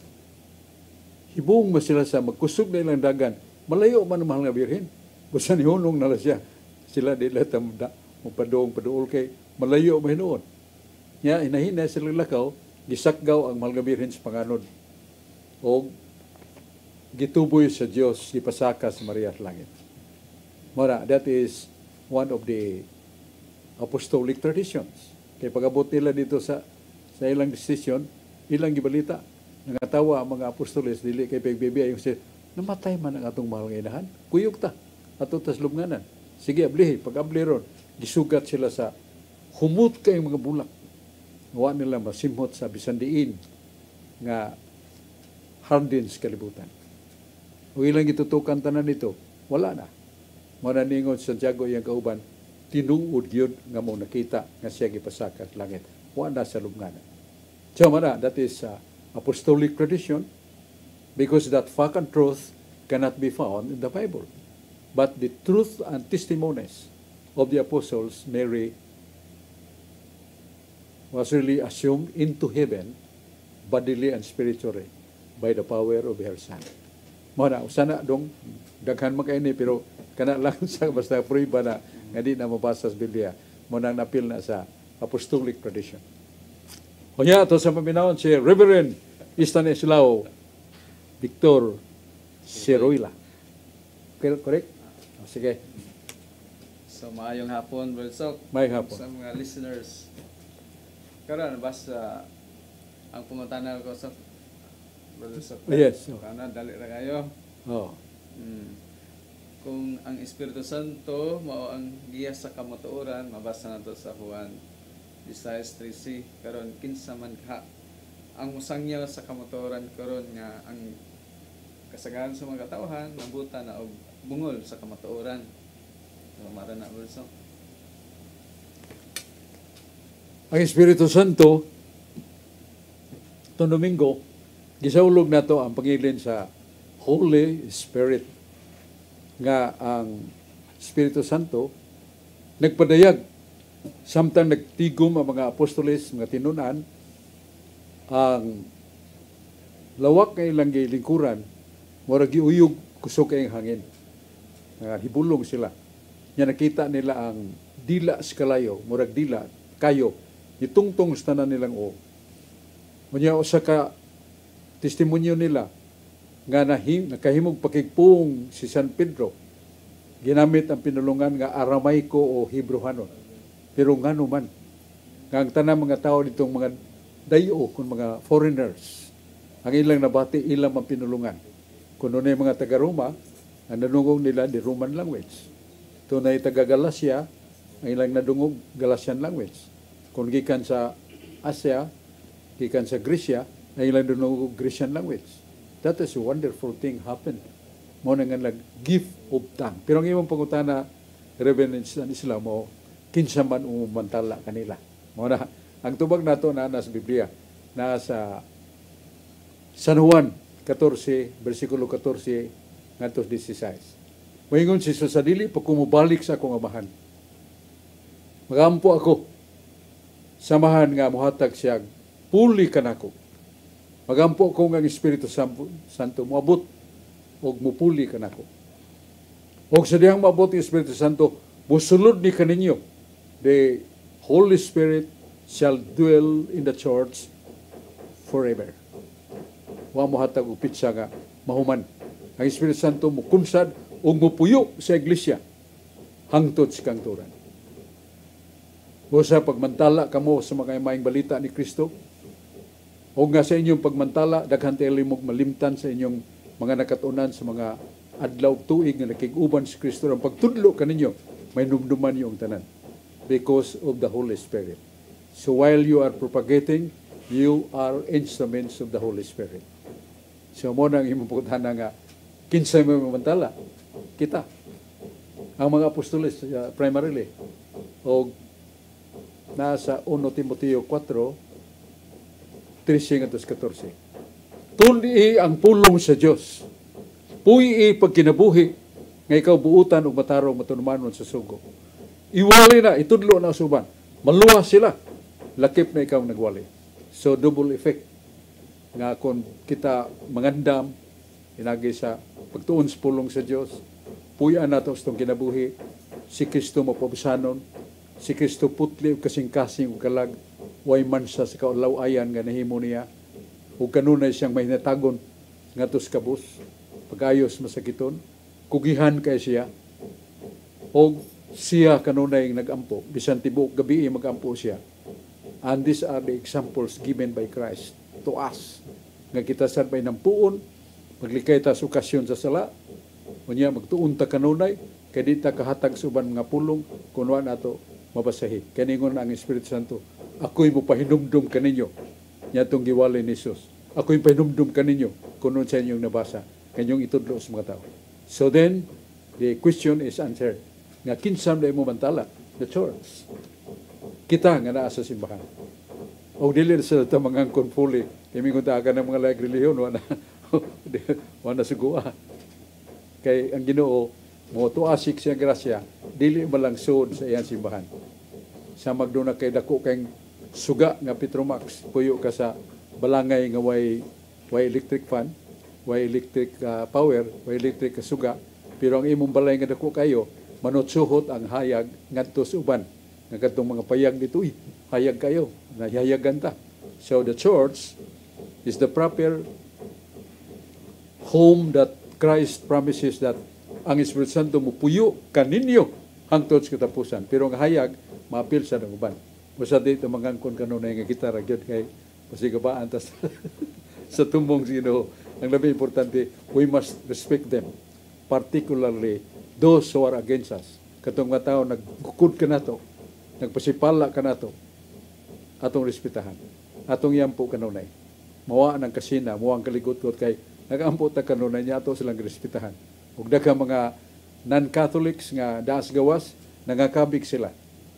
Hibong mo sila sa magkusog na ilang dagan. Malayo man ang Mahal nga Birhen. Usa ni hunong nala siya. Sila dila tamda. Magpaduol kay malayo mahinoon. Nya inahina sila lakaw, gisakgaw ang Mahal nga Birhen sa panganod. O gituboy sa Dios, gipasaka sa Maria sa langit. Mora, that is one of the apostolic traditions. Kay pag-abot nila dito sa ilang decision, ilang gibalita. Nangatawa ang mga apostoles, dili kay pagbibiya yung siya, namatay man ang atong mahal nga inahan. Kuyog ta, ato tas lubnganan. Sige, ablihi, pag-abli ron, gisugat sila sa humot kayong mga bulak. Nawa nila masimhot sa bisandiin nga hardens kalibutan. O ilang gitutukan tanan nito, wala na. Mananingon sa Santiago iyang kauban, tinuod yun nga mo nakita nga siya gipasaka sa langit. Wala sa lubnganan. So, that is apostolic tradition because that fact and truth cannot be found in the Bible. But the truth and testimonies of the apostles, Mary was really assumed into heaven bodily and spiritually by the power of her Son. Muna, sana dong daghan makaini pero kana lang sa basta prueba na nga di na mabasa sa Biblia. Muna napil na sa apostolic tradition. Kunya to sa paminawon si Reverend Stanislao Victor Siroila. Correct? Sige. So, maayong hapon, Brother Sok. Maayong hapon. Sa mga listeners. Karon basta ang pumatanan ko sa Brother Sok. Yes. Kana dali ra kayo. Oh. Kung ang Espiritu Santo mao ang giya sa kamatuoran, mabasa nato sa Juan 16:13. Karon kinsa man ha ang musangyaw sa kamatuoran karon nga ang kasagaran sa mga katawhan nabuta na og bungol sa kamatuoran. So, mara na Brother Sok. Ang Espiritu Santo, itong Domingo, gisaulog na to ang pangilin sa Holy Spirit. Nga ang Espiritu Santo, nagpadayag, samtang nagtigom ang mga apostoles, mga tinunan, ang lawak ng ilang lingkuran, mura giuyog kusog kayong hangin. Hibulong sila. Nga nakita nila ang dila sa kalayo, murag dila, kayo, itungtong sa tanan nilang o. Munya usa ka testimonyo nila nga nakahimog pakigpung si San Pedro. Ginamit ang pinulungan nga Aramaico o Hebrewanon. Pero ngano man, nga ang tanang mga tao ditong mga dayo, kung mga foreigners, ang ilang nabati, ilang ang pinulungan. Kung noon mga taga-Roma, ang nanungong nila di Roman language. Tunay taga-Galacia, ang ilang nadungog Galatian language. Kung gikan sa Asia, gikan sa Grecia, ang ilang nadungog Grecian language. That is a wonderful thing happened. Mo na nga gift of tongue. Pero ang imong pangutana, Reverend Islam mo, kinsa man umumantala kanila. Mo na, ang tubag nato na nasa Biblia, nasa San Juan 14, versikulo 14, ngantos 16. Moingon si Jesus sa dili, pag kumubalik sa akong amahan. Magampo ako, samahan nga muhatag siya, puli ka na ako. Magampo ko nga Espiritu Santo, muabot, o mupuli ka na ako. O sa diyang maabot ng Espiritu Santo, musulod ni kaninyo, the Holy Spirit shall dwell in the church forever. Wa muhatag upit siya nga mahuman. Ang Espiritu Santo mukunsad o mupuyo sa iglesia hangtod sa kangturan. O sa pagmantala kamo sa mga maayong balita ni Kristo, o nga sa inyong pagmantala, daghan tayo mong malimtan sa inyong mga nakatunan sa mga adlaw tuig nga nakig-uban si Kristo. Ang pagtudlo kaninyo, may numduman yung tanan because of the Holy Spirit. So while you are propagating, you are instruments of the Holy Spirit. So mo nang imong pagkutana nga, Kinsay may mamantala? Kita. Ang mga apostoles, primarily. O nasa 1 Timoteo 4, 13-14. Tuli ang pulong sa Dios. Puyi pagkinabuhi nga ikaw buutan og matarong matunumanon sa sugo. Iwali na, itudlo na suban. Maluwas sila. Lakip na ikaw nagwali. So double effect nga kung kita mangandam inagi sa pagtuon sa pulong sa Dios, puyan nato sa kinabuhi, si Kristo mapabusanon, si Kristo putli ug kasing-kasing ug kalag, way man sa kaulaw-ayan nga nahimo niya, ug kanunay siyang may natagon ngadto sa kabus, pagayos masakiton, kugihan kay siya, o siya kanunay nagampo, bisan tibuok gabi magampo siya. And these are the examples given by Christ to us. Nga kita sad may nampuon, maglikay ta sa okasyon sa sala, unya magtuon ta kanunay, kay di ta kahatag suban mga pulong, kunwa nato mabasahi. Kaningon ang Espiritu Santo, ako'y mo pahinumdum kaninyo, niya itong giwalay ni Jesus. Ako'y pahinumdum kaninyo, kunon sa inyong nabasa, kanyong itudlo sa mga tao. So then, the question is answered. Nga kinsam na mo mantala, the church. Kita nga naa sa simbahan. O dili sa mga konfuli, kami kung taagan ng mga laik reliyon, wana sugua. Kay ang Ginoo, mo tuasik siya grasya, dili malangsod sa iyang simbahan. Sa magduna kay dako kay suga nga Petromax, puyo ka sa balangay nga way electric fan, way electric power, way electric suga, pero ang imong balay nga dako kayo, manutsuhot ang hayag ngadto sa uban. Nga katong mga payag dito, hayag kayo, nahihayagan ta. So the church is the proper home that Christ promises that ang Espiritu Santo mo puyo kaninyo hangtod sa katapusan. Pero ang hayag, maapil sa ng uban. Basta dito mangangkon kanunay nga kita ragyod kay pasigabaan tas sa tumbong sino. Ang labi importante, we must respect them. Particularly those who are against us. Katong mga tao nagkukod ka na to, nagpasipala ka na to, atong respetahan. Atong yampo kanunay. Mawa ng kasina, mawa ang kaligot-got kay nagampo ta kanunay niya ato silang respetahan. Ug daghang mga non-Catholics nga daas gawas, nangakabig sila.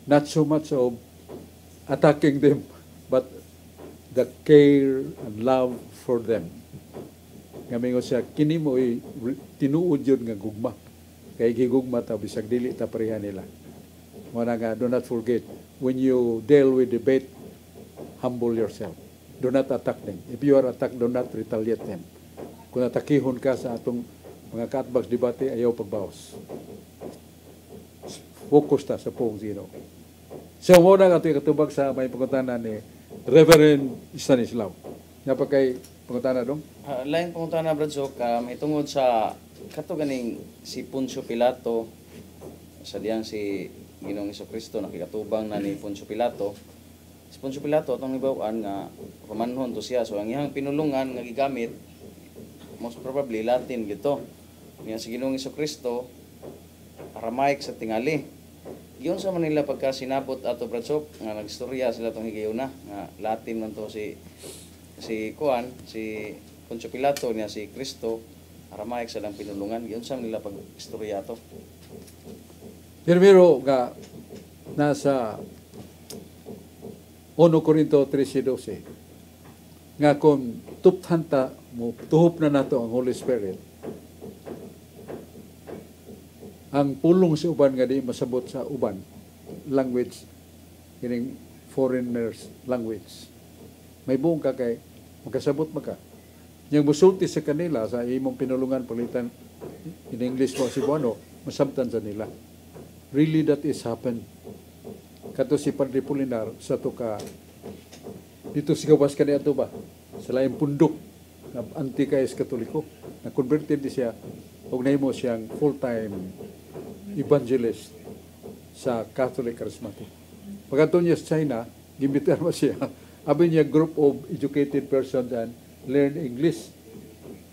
Not so much of attacking them, but the care and love for them. Nga mingon siya, kini mo tinuod yun nga gugma. Kay gigugma ta, bisag dili ta pareha nila. Wala nga, do not forget, when you deal with debate, humble yourself. Do not attack them. If you are attacked, do not retaliate them. Kung natakihon ka sa atong mga katbags debate, ayaw pagbawas. Focus ta sa pong zero. So, muna nga ito katubag sa may pangutanan ni Reverend Stanislaw. Nga pa kay pangutanan dong? Lain pangutanan, Brad Sok, may tungod sa katuganing si Poncio Pilato, sa diyang si Ginoong Jesucristo, nakikatubang na ni Poncio Pilato. Si Poncio Pilato, itong ibawaan nga, Romanhon to siya. So, ang iyang pinulungan nga gigamit, most probably Latin gito. Ngayon si Ginoong Jesucristo, Aramaic sa tingali. Yun sa Manila pagka sinabot ato Bradsok, nga nagstorya sila itong higayuna, nga Latin man to si Poncio Pilato niya si Kristo, Aramaic sa lang pinulungan. Yun sa Manila pag-istorya to. Pero nga nasa 1 Corinto 13:12 nga kung tuphanta mo, tuhop na nato ang Holy Spirit, ang pulong sa uban nga di masabot sa uban language, kining foreigners language, may buong ka kay magkasabot maka yung musulti sa kanila sa imong pinulungan palitan in English mo Cebuano, masabtan sa nila. Really that is happened. Kato si Padre Polinar sa to ka dito si gawas kani ato ba sa laing pundok na anti-kais Katoliko, na converted siya ug nahimo siyang full-time evangelist sa Catholic Charismatic. Pagkato niya sa China, gimbitar mo siya. Abi niya group of educated persons and learn English.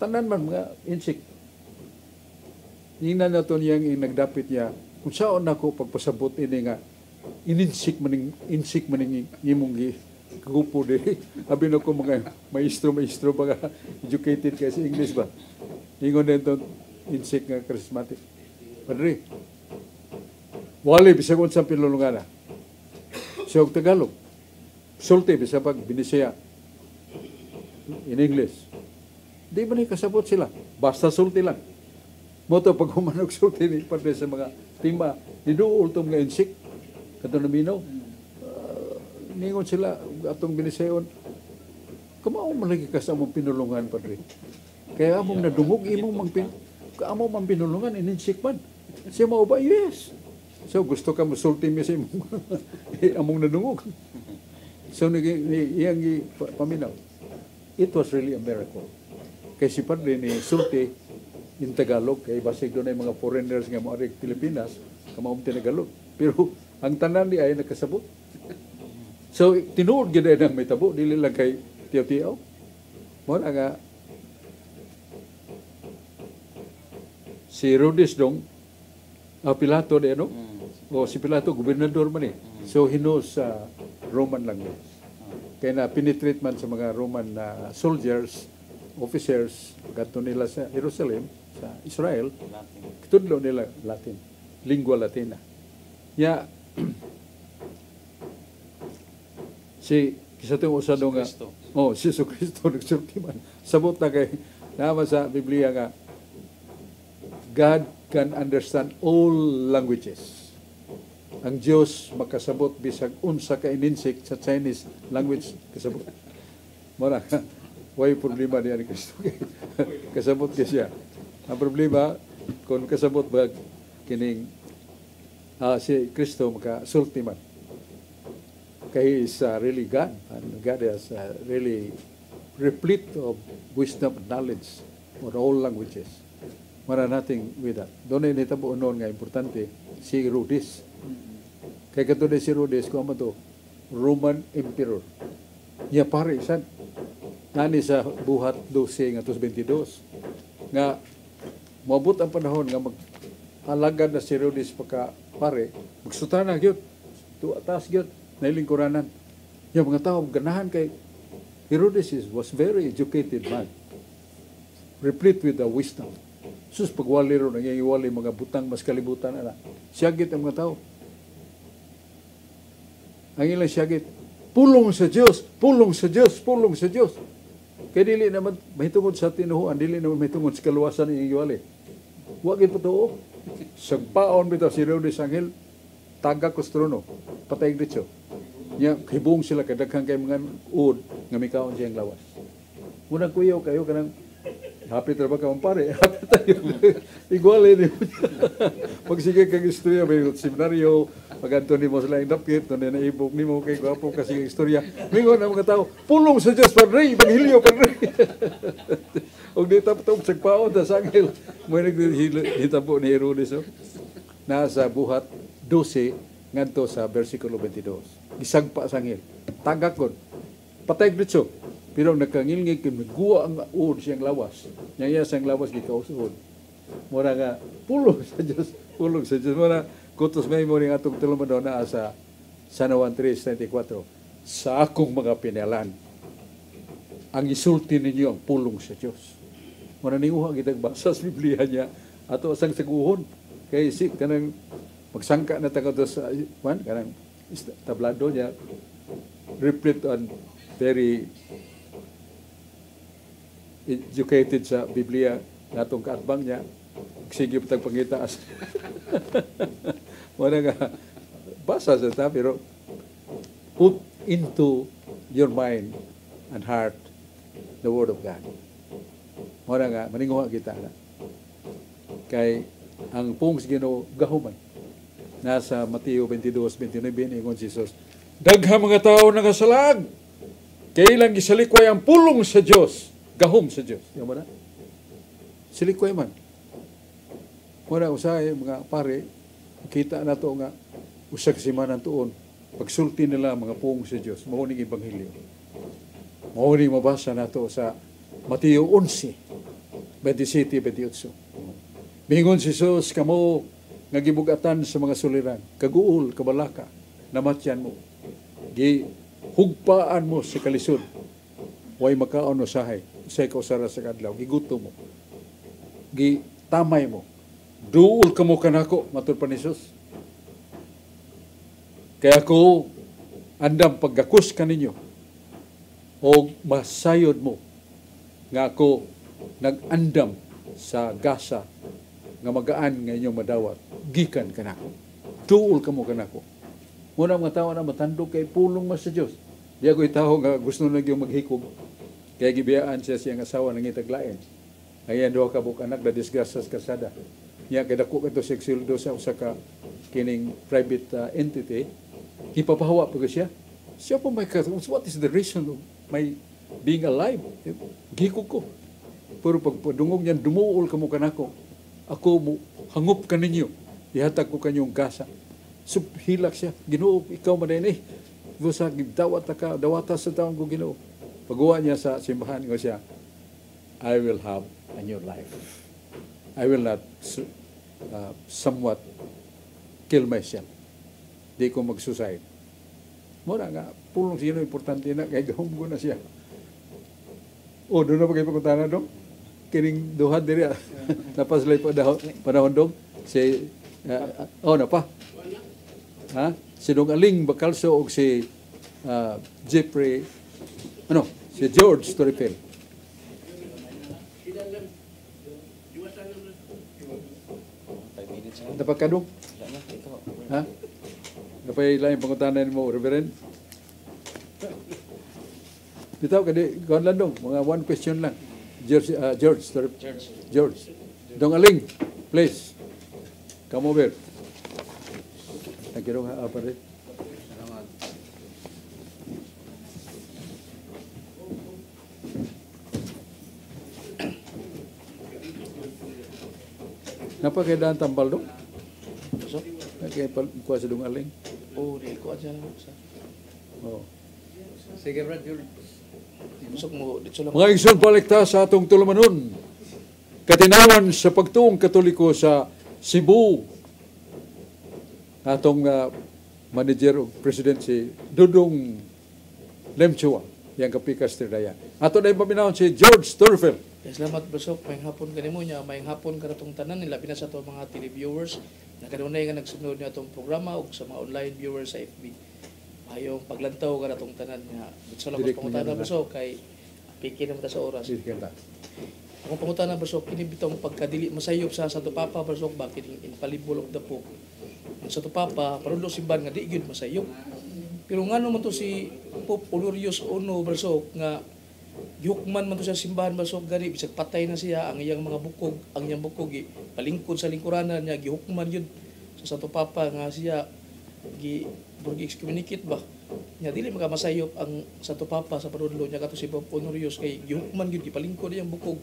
Tanan man mga insik. Ingnan na to niyang nagdapit niya kung saan ako pagpasabot ini nga insik maning imong grupo de. Abi na ko mga maestro baga educated kay sa English ba. Ingon nito insect nga charismatic. Padre, wali bisag unsang pinulungana. Siya og Tagalog. Sulti bisag pag binisaya in English. Di ba ni kasabot sila? Basta sulti lang. Moto pag humanog sulti ni padre sa mga timba, niduol tong nga insect kadto naminaw. Ningon sila atong binisayon. Kamao man lagi ka sa among pinulungan padre. Kaya among nadungog imong amo man pinulungan in-insect man. Siya mao ba? Yes. So gusto ka musulti mi sa imong among nadungog. So iyang paminaw. It was really a miracle. Kay si padre ni sulti in Tagalog, kay basig doon ay mga foreigners nga mo arig Pilipinas, kamaong Tagalog. Pero ang tanan ni ay nakasabot. So tinuod gid nang may tabo, dili lang kay tiyaw-tiyaw. Mo nga si Herodes dong Pilato de ano? O si Pilato gobernador man eh. So he knows Roman language. Kaya na penetrate man sa mga Roman soldiers, officers, kadto nila sa Jerusalem, sa Israel, tudlo nila Latin, lingua latina. Ya si kisatong usado nga si Jesu Cristo nagsulti man. Sabot na kay naman sa Biblia nga God can understand all languages. Ang Diyos makasabot bisag unsa ka ininsik sa Chinese language kasabot. Mora way problema ni Kristo. Kasabot ka siya. Ang problema kung kasabot ba kining si Kristo makasulti man. Kay is really God, and God is really replete of wisdom and knowledge for all languages. Mara nating with that. Doon ay nitabo noon nga importante si Herodes. Kaya katulad si Herodes, kung ano to, Roman Emperor. Niya pare, san? Nani sa buhat 12 nga 22. Nga, mabot ang panahon nga mag-alagad na si Herodes pagka pare, magsutan na yun. Tuatas yun, nailingkuranan. Yung mga tao, ganahan kay Herodes was very educated man. Replete with the wisdom. Sus, pagwali ro, nangyayawali mga butang mas kalibutan. Siyagit ang mga tao. Ang ilang siyagit, pulong sa Diyos, pulong sa Diyos, pulong sa Diyos. Kaya dili naman mahitungod sa tinuhuan, dili naman mahitungod sa kaluwasan ng iwali. Huwag ito totoo. Sagpaon bitaw si Herodes Angel, taga kostrono, patay dito. Nya hibong sila kadaghang kay mga uod nga mikaon siyang lawas. Unang kuyaw kayo kanang hapit ra ba ka pare? Hapit tayo. Iguali ni. Pag sige kag istorya may seminaryo, pag Anthony mo sila indapit, no na ibog nimo kay gwapo kasi istorya. Mingon ang mga tao, pulong sa Dios padre, Evangelyo padre. Og di tapos sagpaon ta sangil. Mo naghitabo ni Herodes nasa buhat 12 ngadto sa bersikulo 22. Gisagpa sangil. Tagakon. Patay dito. Pero nakangilngig guwa ang uod siyang lawas. Nya siyang lawas gikausuhon. Mura nga pulong sa Dios, pulong sa Dios. Mura kutos may mo ning atong tulumadon na sa San Juan 3:34. Sa akong mga pinalan, ang isulti ninyo ang pulong sa Dios. Mura ning uha gitag basa sa Biblia niya ato asang saguhon kay si kanang magsangka na taga sa kanang tablado niya replete on very educated sa Biblia natong kaatbang niya sige patag pangitaas. Wala nga basa sa ta pero put into your mind and heart the word of God. Wala nga maninguha kita na kay ang pong Ginoo gahuman nasa Mateo 22:29 ingon si Jesus, daghang mga tao nagasalag kailang gisalikway ang pulong sa Dios. Gahom sa Diyos. Yung ba na? Silikoy man. Muna usahay, mga pare, kita na to nga, usag si manan tuon, pagsulti nila mga pung sa Diyos, mauning Ebanghelyo. Mauning mabasa na to sa Mateo 11, 27-28. Mingon si Jesus, kamo ngagibugatan sa mga suliran, kaguol, kabalaka, namatyan mo. Hugpaan mo sa kalisod, way makaon usahay, usay ka usara sa kadlaw, giguto mo. tamay mo. Duol ka mo kanako, matud pa ni Jesus. Kaya ako, andam paggakus ka ninyo, o masayod mo, nga ako nag-andam sa gasa, nga magaan nga inyong madawat, gikan ka nako. Duol ka mo kanako. Muna mga tao na matandog kay pulong mas sa Diyos. Di ako itaho nga gusto na yung maghikog. Kaya gibiyaan siya siyang asawa ng itaglain. Ayan doon ka buk anak na disgrasya sa kasada. Niya kaya dako ka ito seksildo sa usa ka kining private entity. Ipapahawa pa ko siya. Siya po may what is the reason of my being alive? Gikog ko. Pero pag padungog niyan, dumuol ka mo kanako. Ako mo, hangup ka ninyo. Ihatag ko kanyong gasa. So, hilak siya. Ginoo, ikaw man eh. Sa dawata sa taong ko Ginoo. Pagawa niya sa simbahan ko siya, I will have a new life. I will not somewhat kill myself. Di ko mag-suicide. Muna nga, pulong sino importante na, kaya gahom ko na siya. O, doon na pa kayo pagkutana dong? Kining duhad diri. Napaslay pa panahon dong. Si, na pa. Ha? Si Dong Aling Bacalso o si Jeffrey, si George Torrefel. Dapat ka dong? Ha? Dapat ilang yung pangutanan mo, Reverend? Bitaw ka di, gawin lang dong, mga one question lang. George. Dong Aling, please. Come over. Thank you, Pare. Napakailan tambal dong? Kaya kuha sa Dong Aling? Di kuha siya. Sige, Brad, mga igsoon palikta sa atong tulumanon. Katinawan sa pagtuong Katoliko sa Cebu. Atong manager o president si Dudong Lemchua, yang kapikas terdaya. Ato na yung paminahon si George Torrefel. Salamat, Brasok. Mayang hapon kanimo niya. Mayang hapon karatong tanan nila. Binasa ito mga televiewers. Nakadunay nga nagsunod niya itong programa o sa mga online viewers sa FB. Mayong paglantaw karatong tanan niya. Salamat pangutana, Brasok. Kay piki naman sa oras. Ang pangutana, Brasok, kinibitong pagkadili masayop sa Santo Papa, Brasok, bakit infallible of the Pope. Ang Santo Papa, parulo simbahan nga di yun masayop. Pero nga naman to si Pope Honorius I, Brasok, nga gihukman man to sa simbahan, Brasok, gani, bisag patay na siya, ang iyang mga bukog, ang iyang bukog, palingkod sa lingkuranan niya, gihukman yun sa Santo Papa, nga siya, excommunicate ba? Nya dili makamasayop ang Santo Papa sa panulo niya kato si Pope Honorius kay gihukman gyud gipalingkod iyang bukog.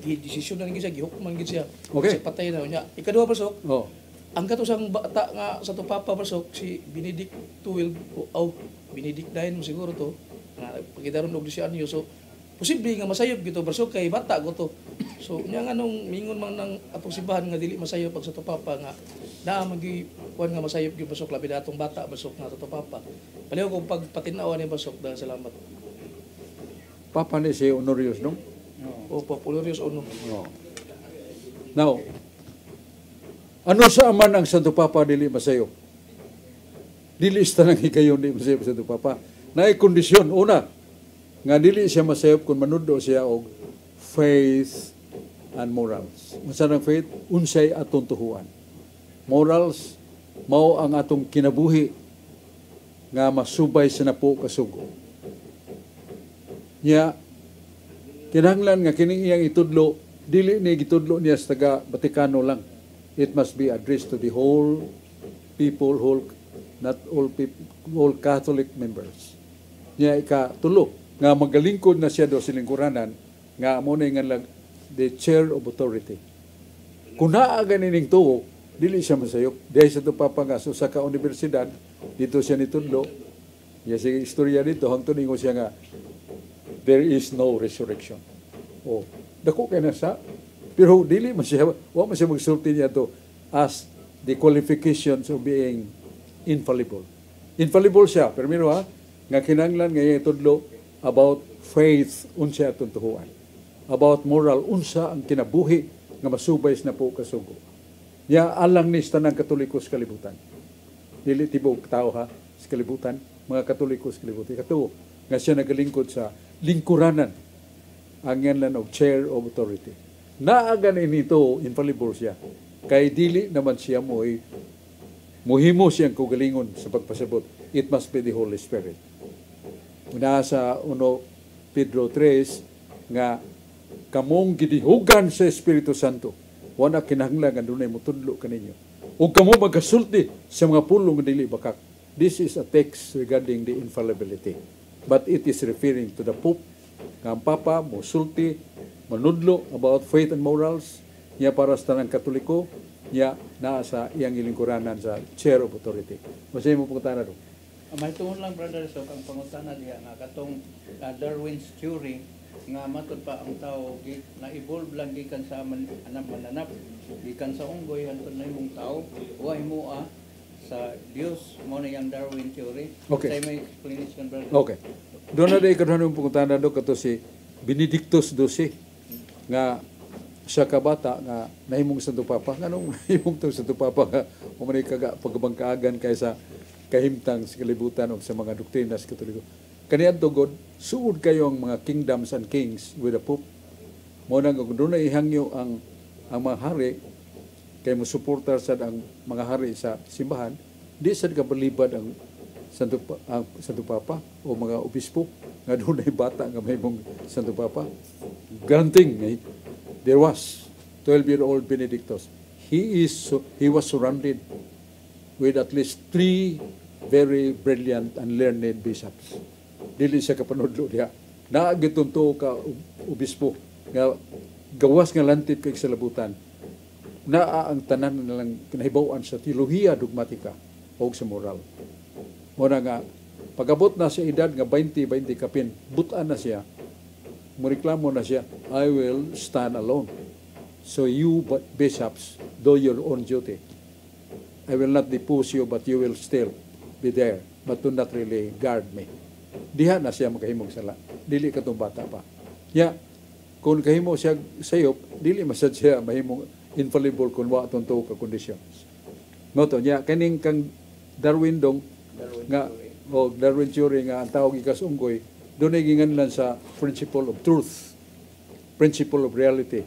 Desisyon na siya gihukman gyud siya. Okay. Sa patay na niya. Ikaduha, Brasok. Oh. Ang katosang bata nga Santo Papa, Brasok, si Benedict XII Benedict IX siguro to. Nga pagidaron og 10 anyo. So posible nga masayop gito, Brasok, kay bata ko to. So nya nga nung mingon man ng atong simbahan nga dili masayop ang Santo Papa nga naa magi kuan nga masayop gyud, Brasok, labi na atong bata, Brasok, nga Santo Papa. Paliw kong pagpatinawan ni Brasok, dahil salamat. Papa ni si Honorius, no? O Pope Honorius I. Now, ano sa aman ang Santo Papa dili masayop? Dili ista nang hikayon di masayop Santo Papa. Naay kondisyon, una, nga dili siya masayop kung manuddo siya og faith and morals. Unsa nang faith? Unsay atong tuhuan. Morals, mao ang atong kinabuhi nga masubay sa napo kasugo. Nya, kinahanglan nga kining iyang itudlo, dili ni gitudlo niya sa taga Vaticano lang. It must be addressed to the whole people, not all people, all Catholic members. Nya ikatulo, nga magalingkod na siya do sa lingkuranan, nga amo na nga the chair of authority. Kung naa ganining tuo, dili siya masayop. Dahil sa ito papangaso sa ka-universidad, dito siya nitudlo. Yung istorya dito, hangtod ningo siya nga, there is no resurrection. Dako kay na sa, pero dili man siya, wala man siya magsulti niya to as the qualifications of being infallible. Infallible siya, pero nga kinanglan nga yung tudlo about faith, unsa atong tuhuan. About moral, unsa ang kinabuhi nga masubay na po kasugo. Ya alang ni tanang Katoliko sa kalibutan. Dili tibok tao ha sa kalibutan, mga Katoliko sa kalibutan. Katuo nga siya nagalingkod sa lingkuranan ang yan og chair of authority. Naagan inito infallible siya. Kay dili naman siya muhimo siyang kugalingon sa pagpasabot. It must be the Holy Spirit. Una sa 1 Pedro 3 nga kamong gidihugan sa Espiritu Santo. Wala kinahanglan nga dunay mutudlo kaninyo. Ug kamo magasulti sa mga pulong dili bakak. This is a text regarding the infallibility. But it is referring to the Pope. Nga ang Papa musulti, manudlo about faith and morals niya para sa tanang Katoliko, niya naa sa iyang ilingkuranan sa chair of authority. Masaya mo pagkutana doon. May tungod lang, Brother Sok, ang pangutana diya nga katong Darwin's theory nga matod pa ang tao na-evolve lang gikan sa mananap gikan sa unggoy hantod na imong tao way mo sa Dios mo na yang Darwin theory. Okay. Say may explanation, Brother. Okay. Doon na rin kadhanong pagkutana doon kato si Benedictus XII nga siya kabata nga nahimong Santo Papa. Anong nahimong itong Santo Papa nga umanay pagbangkaagan kaysa kahimtang sa kalibutan o sa mga doktrina sa Katoliko. Kaniyan to God, suod kayo ang mga kingdoms and kings with the Pope. Muna nga doon na ihangyo ang mga hari, kay mo suportar sa ang mga hari sa simbahan, di sad ka balibad ang Santo Papa o mga obispo nga doon ay bata nga may mong Santo Papa. Granting, there was 12-year-old Benedictus. He was surrounded with at least 3 very brilliant and learned bishops. Dili siya kapanudlo diha. Naagitunto ka obispo nga gawas nga lantid kay salabutan. Naa ang tanan nilang kinahibaw-an sa teolohiya dogmatika o sa moral. Muna nga pagabot na sa edad nga 20 kapin, butan na siya. Mureklamo na siya, I will stand alone. So you bishops do your own duty. I will not depose you, but you will still be there, but do not really guard me. Diha na siya makahimong sala. Dili katong bata pa. Kung kahimo siya sayop, dili masad siya mahimong infallible kung wa atong tuo ka conditions. Noto niya, kaning kang Darwin theory nga ang tawag ikas unggoy, doon ay ginganlan sa principle of truth, principle of reality.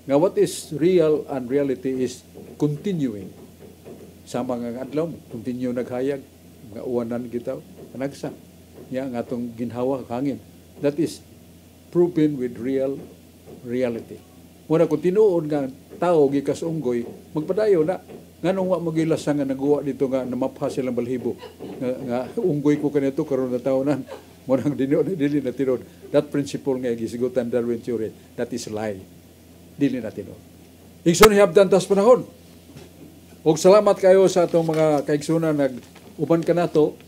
Nga what is real and reality is continuing. Sa mga adlaw, continue naghayag, mga uwanan kita, kanagsa. Nga atong ginhawa hangin. That is proven with reality. Muna kung tinuod nga tao gikas unggoy, magpadayo na. Nganong wa magilasang nga nagawa dito nga namapha silang balhibo. Nga unggoy ko kanito karon na taonan. Munang dili na tinod. That principle nga gisigutan Darwin theory, that is lie. Dili na tinod. Igsoon hiyabdan tas panahon. Og salamat kayo sa atong mga kaigsunan nag-uban ka nato.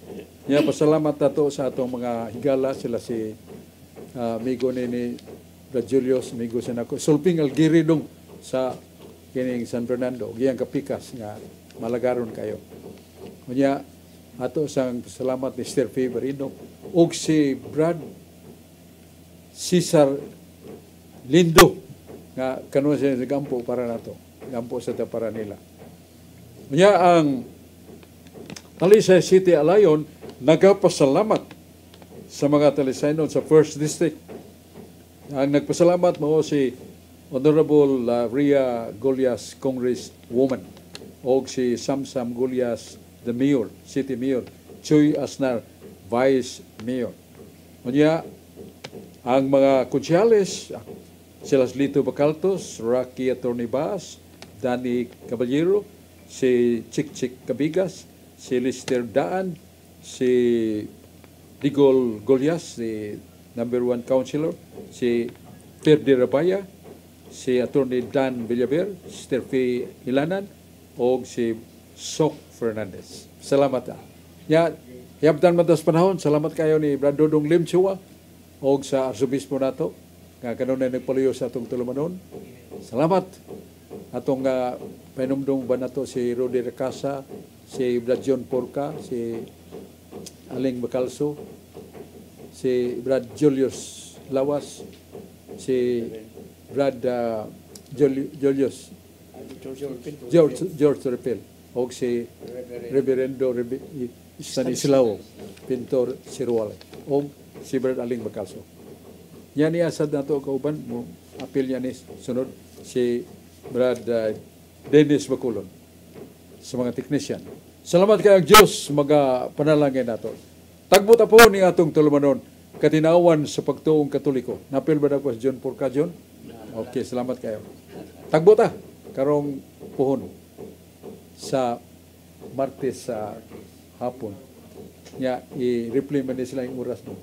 Nya pasalamat nato sa atong mga higala, sila si amigo ni Brad Julius, amigo sa nako. Sulping Algiridong sa kining San Fernando, giyang kapikas nga malagaron kayo. Nya ato sang salamat ni Mr. Favorino og si Brad Cesar Lindo nga kanon siya gampo para nato. Gampo sa para nila. Nya ang Talisay City Alayon nagapasalamat sa mga Talisaynon sa 1st District. Ang nagpasalamat mo si Honorable Ria Golias, Congresswoman, o si Samsam Golias, the Mayor, City Mayor, Choy Asnar, Vice Mayor. Kanya, ang mga konsyales, sila Lito Bacaltos, Rocky Attorney Baas, Danny Caballero, si Chik Cabigas, si Lister Daan, si Digol Golias, si number 1 councilor, si Perdi Rabaya, si Attorney Dan Villaver, si Terfi Ilanan, o si Sok Fernandez. Salamat. Hiyabdan man tas panahon, salamat kayo ni Brad Dodong Lim Chua, o sa Arsobispo nato, nga kanunay nagpaluyo sa atong tulumanon. Salamat. Atong painumdong ba nato si Rudy Recasa, si Brad John Porca, si Aling Bacalso, si Brad Julius Lawas, si Brad Julius George Repel o si Reverendo Stanislao Pintor Sirual o si Brad Aling Bacalso. Yan iasad na ito kauban mo apil niya ni sunod si Brad Dennis Baculon sa mga technician. Salamat kay ang Diyos mga panalangin nato. Tagbot po ni atong tulumanon katinawan sa pagtuong Katoliko. Napil ba na ko si John Porcajon? Okay, salamat kayo. Tagbot karong puhon sa Martes sa hapon. Nya i-reply man sila yung oras mo.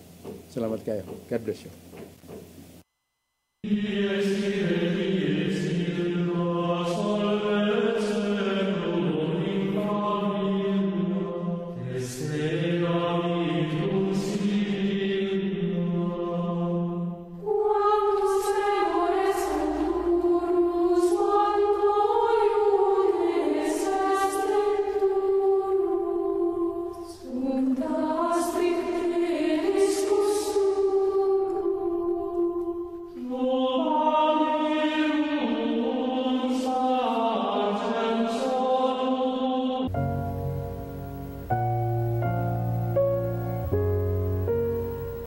Salamat kayo. God bless you.